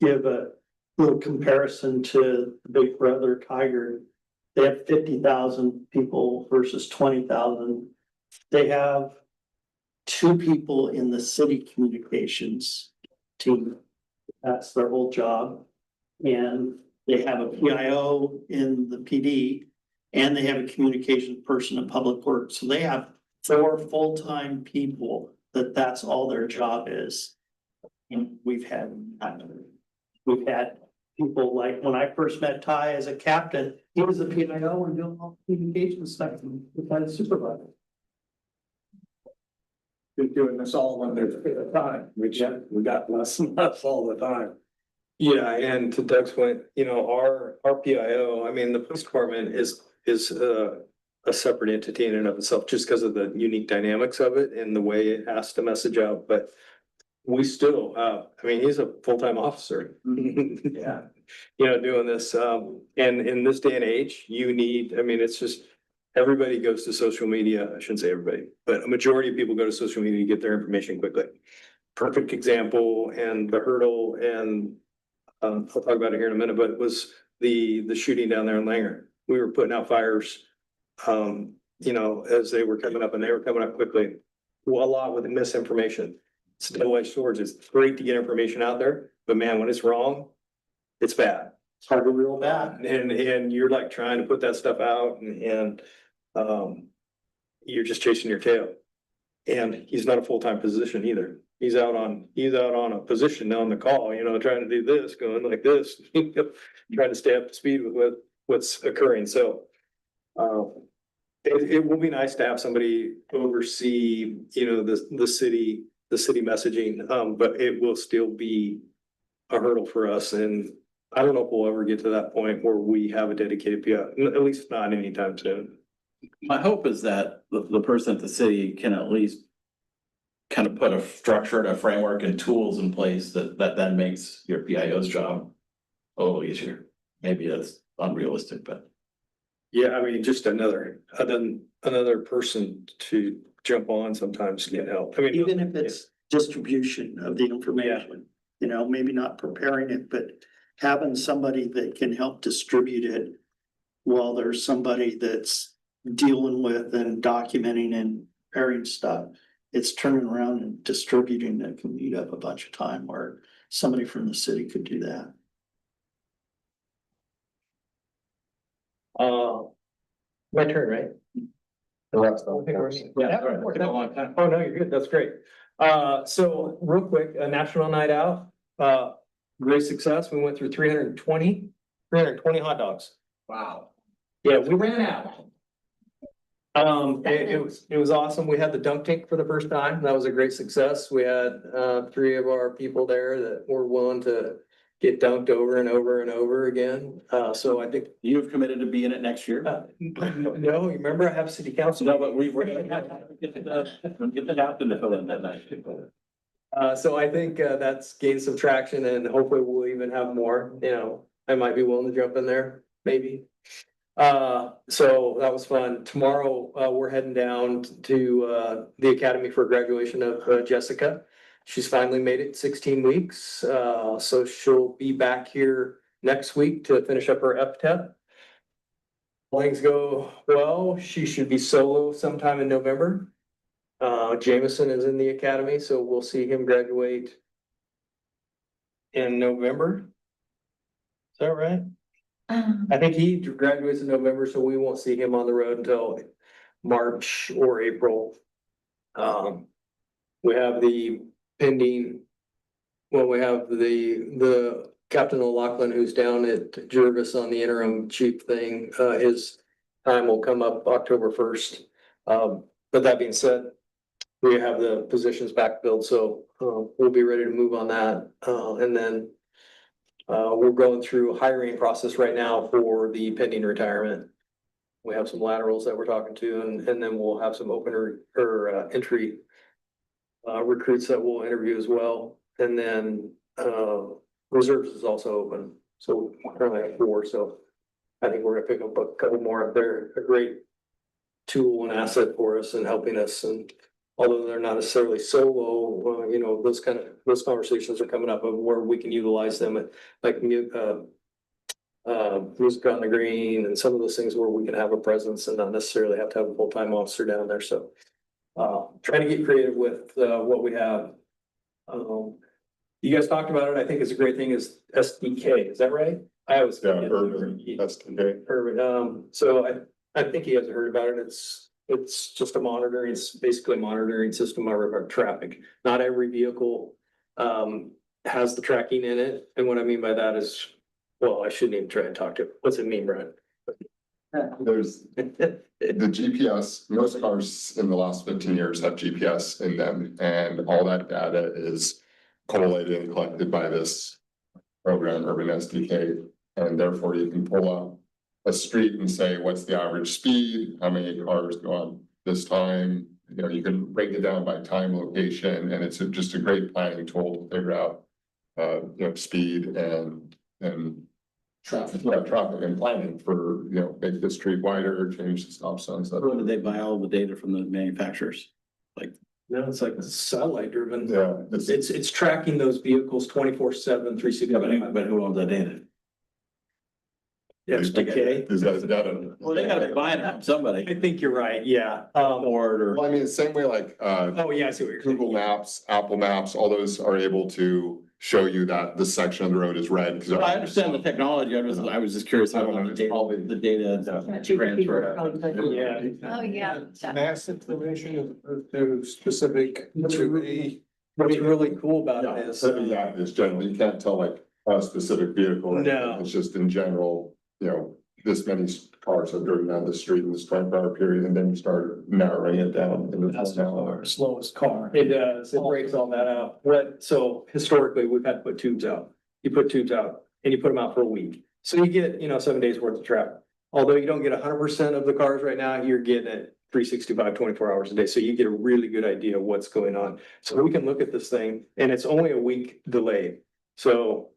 give a little comparison to Big Brother Tiger. They have 50,000 people versus 20,000. They have 2 people in the city communications team. That's their whole job. And they have a PIO in the PD, and they have a communications person in public works. So they have 4 full-time people that's all their job is. And we've had people like, when I first met Ty as a captain, he was a PIO and doing all the communications stuff with the supervisor. Been doing this all under the time, we got less and less all the time. Yeah, and to Doug's point, you know, our PIO, I mean, the police department is a separate entity in and of itself, just because of the unique dynamics of it and the way it has to message out, but we still, I mean, he's a full-time officer. Yeah. You know, doing this, and in this day and age, you need, I mean, it's just, everybody goes to social media, I shouldn't say everybody, but a majority of people go to social media to get their information quickly. Perfect example, and the hurdle, and I'll talk about it here in a minute, but it was the shooting down there in Langer. We were putting out fires, you know, as they were coming up, and they were coming up quickly. Well, a lot with misinformation. It's double-edged swords. It's great to get information out there, but man, when it's wrong, it's bad. It's hard to reel back. And you're like trying to put that stuff out and you're just chasing your tail. And he's not a full-time position either. He's out on a position on the call, you know, trying to do this, going like this, trying to stay up to speed with what's occurring. So it will be nice to have somebody oversee, you know, the city messaging, but it will still be a hurdle for us, and I don't know if we'll ever get to that point where we have a dedicated PIO, at least not anytime soon. My hope is that the person at the city can at least kind of put a structure and a framework and tools in place that then makes your PIO's job a little easier. Maybe that's unrealistic, but. Yeah, I mean, just another person to jump on sometimes can help. I mean, Even if it's distribution of the information, you know, maybe not preparing it, but having somebody that can help distribute it while there's somebody that's dealing with and documenting and preparing stuff. It's turning around and distributing that can eat up a bunch of time, where somebody from the city could do that. My turn, right? The rest of Yeah, Sorry, that took a long time. Oh, no, you're good. That's great. So real quick, a national night out, great success. We went through 320 hot dogs. Wow. Yeah, we ran out. It was awesome. We had the dunk tank for the first time. That was a great success. We had, 3 of our people there that were willing to get dunked over and over and over again. So I think, You've committed to be in it next year? no, you remember I have city council. No, but we've get the captain to fill in that night. So I think that's gained some traction, and hopefully we'll even have more, you know, I might be willing to jump in there, maybe. So that was fun. Tomorrow, we're heading down to the Academy for graduation of Jessica. She's finally made it 16 weeks, so she'll be back here next week to finish up her FTEP. Things go well, she should be solo sometime in November. Jameson is in the academy, so we'll see him graduate in November. Is that right? I think he graduates in November, so we won't see him on the road until March or April. We have the pending, well, we have the Captain O'Loughlin who's down at Jervis on the interim chief thing. His time will come up October 1st. But that being said, we have the positions backfilled, so we'll be ready to move on that. And then we're going through a hiring process right now for the pending retirement. We have some laterals that we're talking to, and then we'll have some open or entry recruits that we'll interview as well. And then reserves is also open, so we're currently at 4. So I think we're gonna pick up a couple more. They're a great tool and asset for us and helping us. And although they're not necessarily solo, you know, those conversations are coming up of where we can utilize them, like music on the green and some of those things where we can have a presence and not necessarily have to have a full-time officer down there. So trying to get creative with what we have. You guys talked about it. I think it's a great thing is SDK. Is that right? I always forget. That's okay. Urban. So I think you guys have heard about it. It's just a monitoring, it's basically a monitoring system of our traffic. Not every vehicle has the tracking in it. And what I mean by that is, well, I shouldn't even try and talk to it. What's it mean, Brian? There's the GPS, most cars in the last 15 years have GPS in them, and all that data is collated and collected by this program, Urban SDK. And therefore you can pull up a street and say, what's the average speed? How many cars go on this time? You know, you can break it down by time, location, and it's just a great planning tool to figure out, you know, speed and traffic and planning for, you know, make the street wider, change the stop signs. When did they buy all the data from the manufacturers? Like, No, it's like satellite driven. Yeah, It's tracking those vehicles 24/7, 365. but who owns that data? SDK. is that data? Well, they gotta be buying it from somebody. I think you're right, yeah. Or Well, I mean, the same way like, Oh, yeah, I see what you're saying. Google Maps, Apple Maps, all those are able to show you that this section of the road is red. I understand the technology. I was just curious how the data transfer. Yeah. Oh, yeah. Mass information to specific to a. What's really cool about it is. Yeah, it's generally, you can't tell like a specific vehicle. or No. anything. It's just in general, you know, this many cars have driven down the street in this 24-hour period, and then you start narrowing it down. That's our slowest car. It does, it breaks all that out. So historically, we've had to put tubes out. you put tubes out and you put them out for a week. So you get, 7 days worth of traffic. Although you don't get 100% of the cars right now, you're getting it 365, 24 hours a day. So you get a really good idea of what's going on. So we can look at this thing and it's only a week delayed. So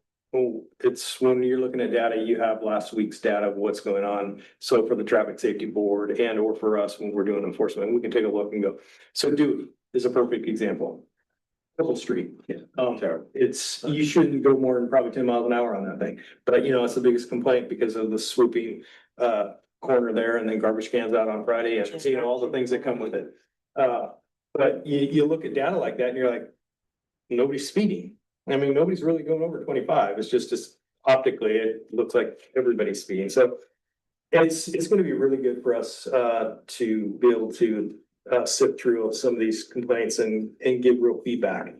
it's when you're looking at data, you have last week's data of what's going on. So for the traffic safety board and or for us, when we're doing enforcement, we can take a look and go. So Dewey is a perfect example. Purple Street. You shouldn't go more than probably 10 miles an hour on that thing. But it's the biggest complaint because of the swooping corner there and then garbage cans out on Friday and all the things that come with it. But you look at data like that and you're like, nobody's speeding. I mean, nobody's really going over 25. It's just optically, it looks like everybody's speeding. So it's going to be really good for us to be able to sift through some of these complaints and give real feedback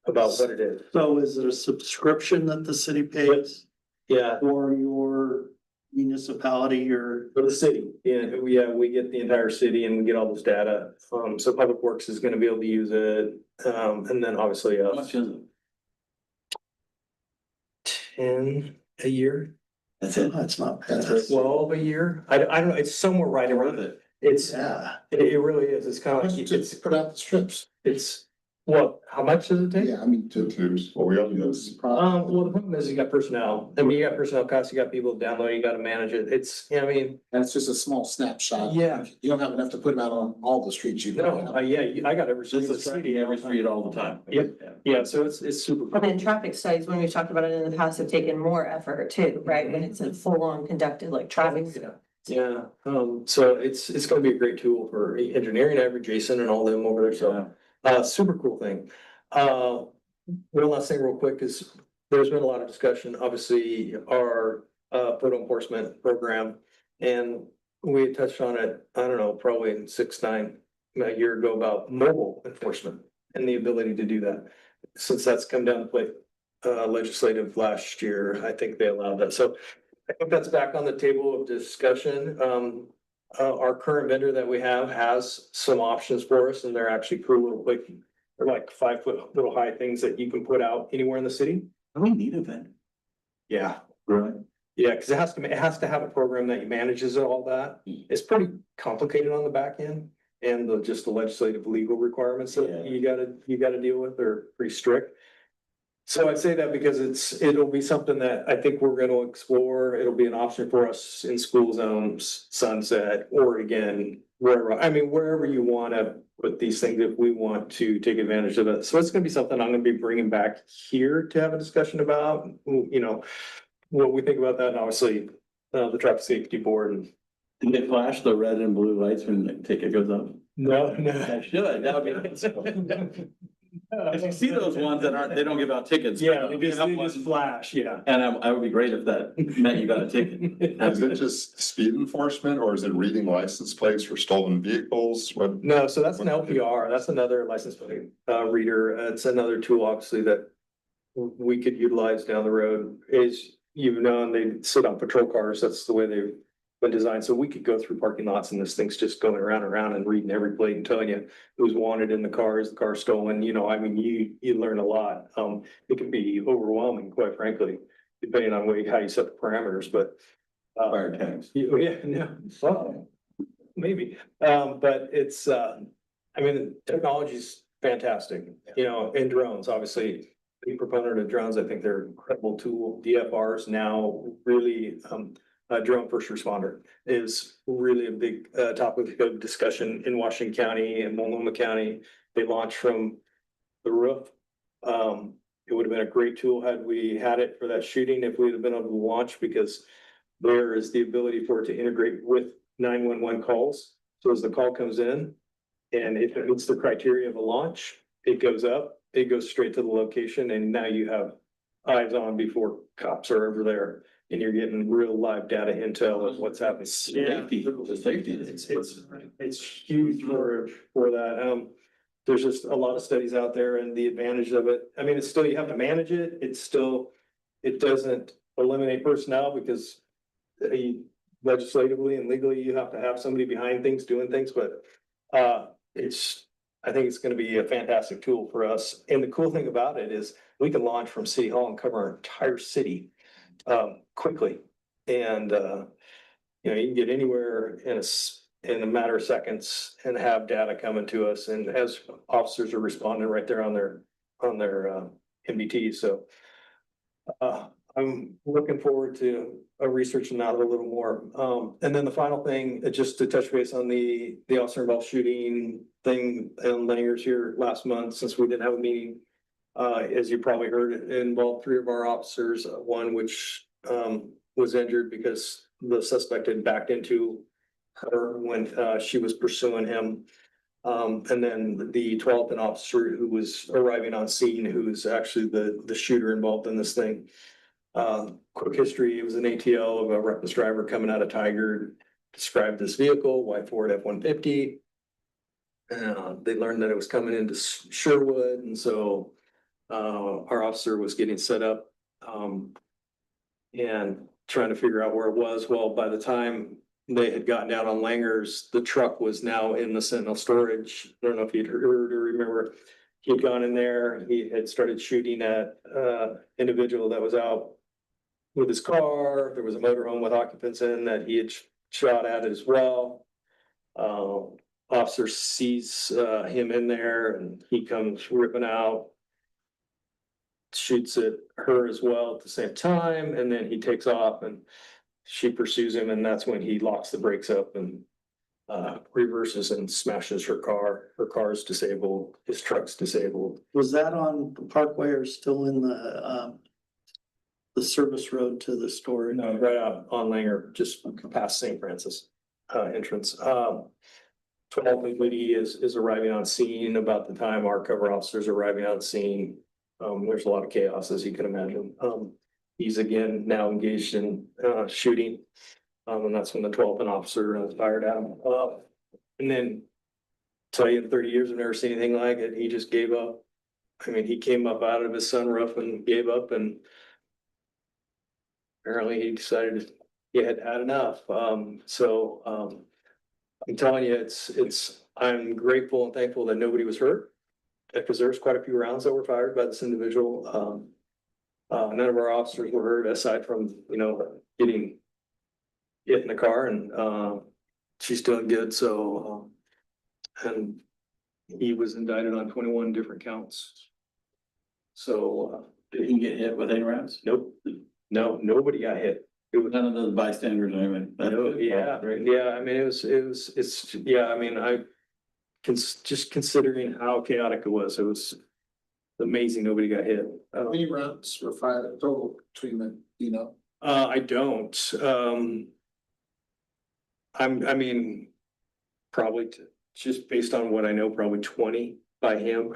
about what it is. So is it a subscription that the city pays Yeah, for your municipality or? for the city. We get the entire city and we get all this data. So Public Works is going to be able to use it. And then obviously How much is it? 10 a year, That's it. That's not bad. That's 12 a year. I don't know. It's somewhere right around Worth it. it. It's, Yeah. it really is. It's kind of like, Just put out the strips. it's, what, how much does it take? Yeah, I mean, Two tubes, well, we all do this. Well, the problem is you got personnel. I mean, you got personnel costs, you got people to download, you got to manage it. It's, that's just a small snapshot. Yeah. You don't have enough to put them out on all the streets you. no, I got every street Just in a the city. city, every street all the time. Yep. Yeah, so it's super. And then traffic studies, when we've talked about it in the past, have taken more effort too, right? When it's a full-on conducted like traffic. Yeah, so it's gonna be a great tool for engineering, Avery, Jason and all them over there, so, super cool thing. One last thing real quick is, there's been a lot of discussion, obviously, our, photo enforcement program. And we had touched on it, I don't know, probably in 6, 9, a year ago about mobile enforcement and the ability to do that. Since that's come down to play, legislative last year, I think they allowed that, so. I think that's back on the table of discussion. Our current vendor that we have has some options for us and they're actually cool little quick. They're like 5-foot little high things that you can put out anywhere in the city. Do we need a vendor? Yeah. Really? Yeah, because it has to have a program that manages all that. It's pretty complicated on the back end. And just the legislative legal requirements that you gotta deal with are pretty strict. So I say that because it'll be something that I think we're gonna explore. It'll be an option for us in school zones, Sunset, Oregon, wherever you wanna put these things if we want to take advantage of it. So it's gonna be something I'm gonna be bringing back here to have a discussion about, what we think about that, and obviously, the traffic safety board and. Did they flash the red and blue lights when the ticket goes up? No. I should, that would be nice. If you see those ones that they don't give out tickets. Yeah, they just flash, yeah. And I would be great if that meant you got a ticket. Is it just speed enforcement or is it reading license plates for stolen vehicles? What? No, so that's an LPR, that's another license plate reader, it's another tool obviously that we could utilize down the road, is they sit on patrol cars, that's the way they've been designed, so we could go through parking lots and this thing's just going around and reading every plate and telling you who's wanted in the car, is the car stolen, you learn a lot. It can be overwhelming, quite frankly, depending on how you set the parameters, but. Fire tags. Yeah, no, well, maybe, but it's, technology's fantastic, and drones, obviously. Big proponent of drones, I think they're an incredible tool. DFRs now really, drone first responder is really a big topic of discussion in Washington County and Multnomah County. They launched from the roof. It would have been a great tool had we had it for that shooting, if we'd have been able to launch, because there is the ability for it to integrate with 911 calls. So as the call comes in, and if it meets the criteria of a launch, it goes up, it goes straight to the location, and now you have eyes on before cops are over there, and you're getting real live data intel of what's happening. Safety, the safety. It's huge for that. There's just a lot of studies out there and the advantage of it. It's still, you have to manage it. It doesn't eliminate personnel because legislatively and legally, you have to have somebody behind things doing things, but I think it's gonna be a fantastic tool for us. And the cool thing about it is we can launch from City Hall and cover our entire city quickly. And you know, you can get anywhere in a matter of seconds and have data coming to us, and as officers are responding right there on their MBT. So I'm looking forward to researching that a little more. And then the final thing, just to touch base on the officer involved shooting thing in Langers here last month, since we didn't have a meeting. As you probably heard, it involved 3 of our officers, one which was injured because the suspect had backed into her when she was pursuing him. And then the 12th officer who was arriving on scene, who's actually the shooter involved in this thing. Quick history, it was an ATL of a reckless driver coming out of Tiger, described this vehicle, white Ford F-150. They learned that it was coming into Sherwood, and so our officer was getting set up and trying to figure out where it was. Well, by the time they had gotten down on Langers, the truck was now in the Sentinel storage. I don't know if you'd heard or remember. He had gone in there, he had started shooting at individual that was out with his car. There was a motorhome with occupants in that he had shot at as well. Officer sees him in there and he comes ripping out, shoots at her as well at the same time, and then he takes off and she pursues him, and that's when he locks the brakes up and reverses and smashes her car. Her car's disabled, his truck's disabled. Was that on the Parkway or still in the service road to the store? No, right out on Langer, just past St. Francis entrance. 12th Liddy is arriving on scene about the time our cover officers are arriving on scene. There's a lot of chaos, as you can imagine. He's again now engaged in shooting. And that's when the 12th officer fired at him. And then tell you in 30 years, I've never seen anything like it. He just gave up. I mean, he came up out of his sunroof and gave up, and apparently he decided he had had enough. So I'm telling you, I'm grateful and thankful that nobody was hurt, because there's quite a few rounds that were fired by this individual. None of our officers were hurt aside from, you know, getting hit in the car, and she's doing good. So, and he was indicted on 21 different counts. So, Did he get hit with any rounds? nope, no, nobody got hit. It was None of those bystanders or anything? no, yeah, yeah. I mean, it's yeah. I mean, just considering how chaotic it was amazing. Nobody got hit. How many rounds were fired total between the, you know? I don't. I mean, probably just based on what I know, probably 20 by him.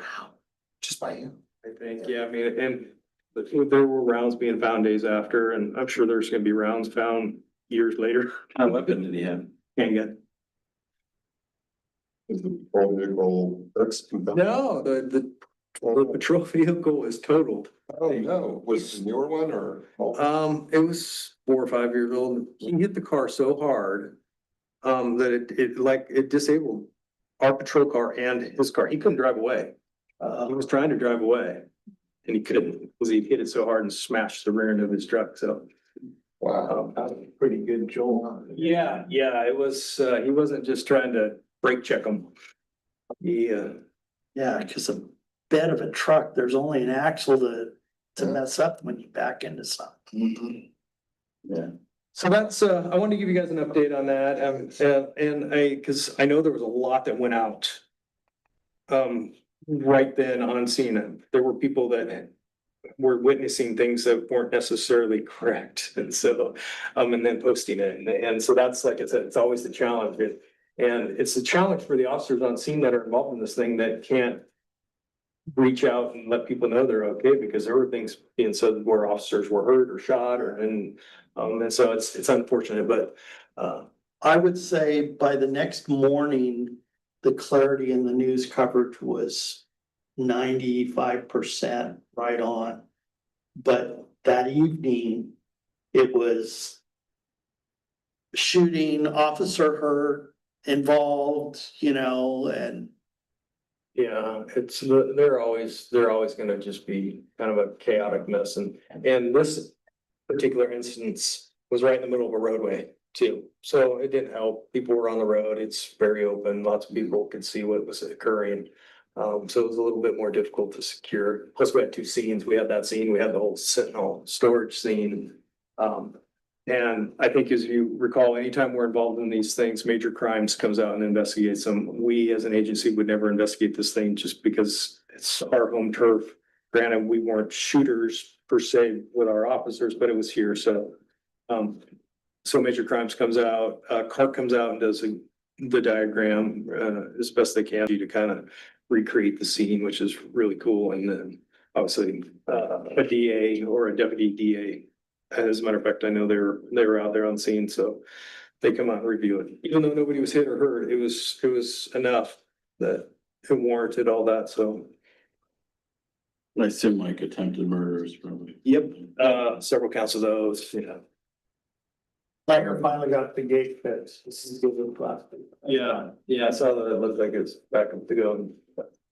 Just by him? I think, yeah, I mean, and there were rounds being found days after, and I'm sure there's gonna be rounds found years later. What weapon did he have? Handgun. Is the patrol vehicle fixed? No, the patrol vehicle was totaled. Oh, no, was it a newer one or? It was 4 or 5 years old. He hit the car so hard that it disabled our patrol car and his car. He couldn't drive away. He was trying to drive away and he couldn't, because he hit it so hard and smashed the rear end of his truck. So Wow. pretty good, Joel. Yeah, it was, he wasn't just trying to brake check him. He, Yeah, because a bed of a truck, there's only an axle to mess up when you back into something. Yeah. So that's, I wanted to give you guys an update on that, because I know there was a lot that went out. Right then on scene, there were people that were witnessing things that weren't necessarily correct, and so, and then posting it, and so that's, like I said, it's always the challenge, and it's a challenge for the officers on scene that are involved in this thing that can't reach out and let people know they're okay, because there were things being said where officers were hurt or shot, and so it's unfortunate, but I would say by the next morning, the clarity in the news coverage was 95% right on. But that evening, it was shooting, officer hurt, involved, you know, and Yeah, they're always gonna just be kind of a chaotic mess and this particular instance was right in the middle of a roadway too. So it didn't help. People were on the road. It's very open. Lots of people could see what was occurring. So it was a little bit more difficult to secure. Plus we had two scenes. We had that scene, we had the whole Sentinel storage scene. And I think as you recall, anytime we're involved in these things, major crimes comes out and investigates them. We as an agency would never investigate this thing just because it's our home turf. Granted, we weren't shooters per se with our officers, but it was here, so. So major crimes comes out, CART comes out and does the diagram, as best they can to kind of recreate the scene, which is really cool. And then obviously, a DA or a deputy DA. As a matter of fact, I know they were out there on scene, so they come out and review it. Even though nobody was hit or hurt, it was enough that it warranted all that, so. I assume like attempted murders probably. Yep, several counts of those, yeah. Fire finally got the gate fixed. This is good plastic. Yeah, I saw that. It looked like it's back up to go.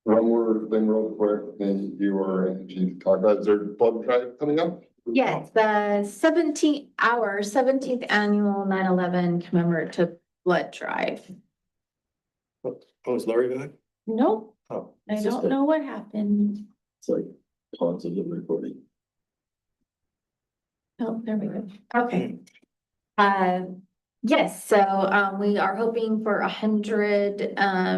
One more thing real quick, then you were, Angie, talk about, is there blood drive coming up? Yes, the 17th annual 9/11 commemorative blood drive. Oh, is Lori back? Nope, Oh. I don't know what happened. It's like parts of the recording. Oh, there we go. Okay. Yes, so, we are hoping for 100,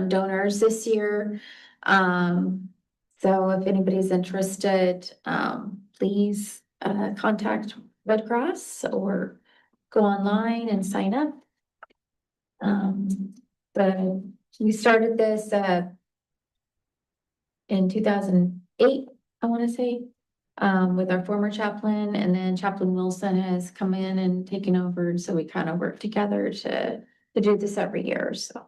donors this year. So if anybody's interested, please, contact Red Cross or go online and sign up. But we started this, in 2008, I want to say, with our former chaplain, and then Chaplain Wilson has come in and taken over, and so we kind of work together to do this every year, so.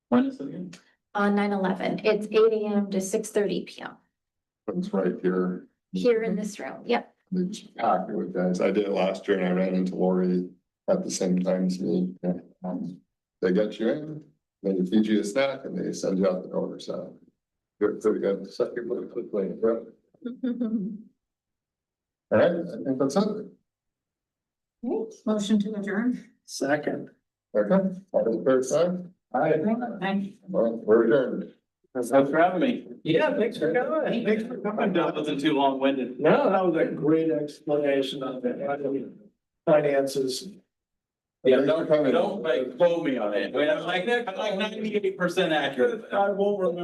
When is it again? On 9/11, it's 8 AM to 6:30 PM It's right here. here in this room, yep. They just pack it with guys. I did it last year and I ran into Lori at the same time as me. They get you in, then they feed you a snack and they send you out the door, so. Good, so we got the second one quickly. Yep. All right, I think that's it. Motion to adjourn. Second. Okay, all in third time? Well, we're adjourned. Thanks for having me. Yeah, thanks for coming. Thanks for coming That down. wasn't too long-winded. No, that was a great explanation of the finances. Yeah, don't like quote me on it. I'm like 98% accurate. I won't remember.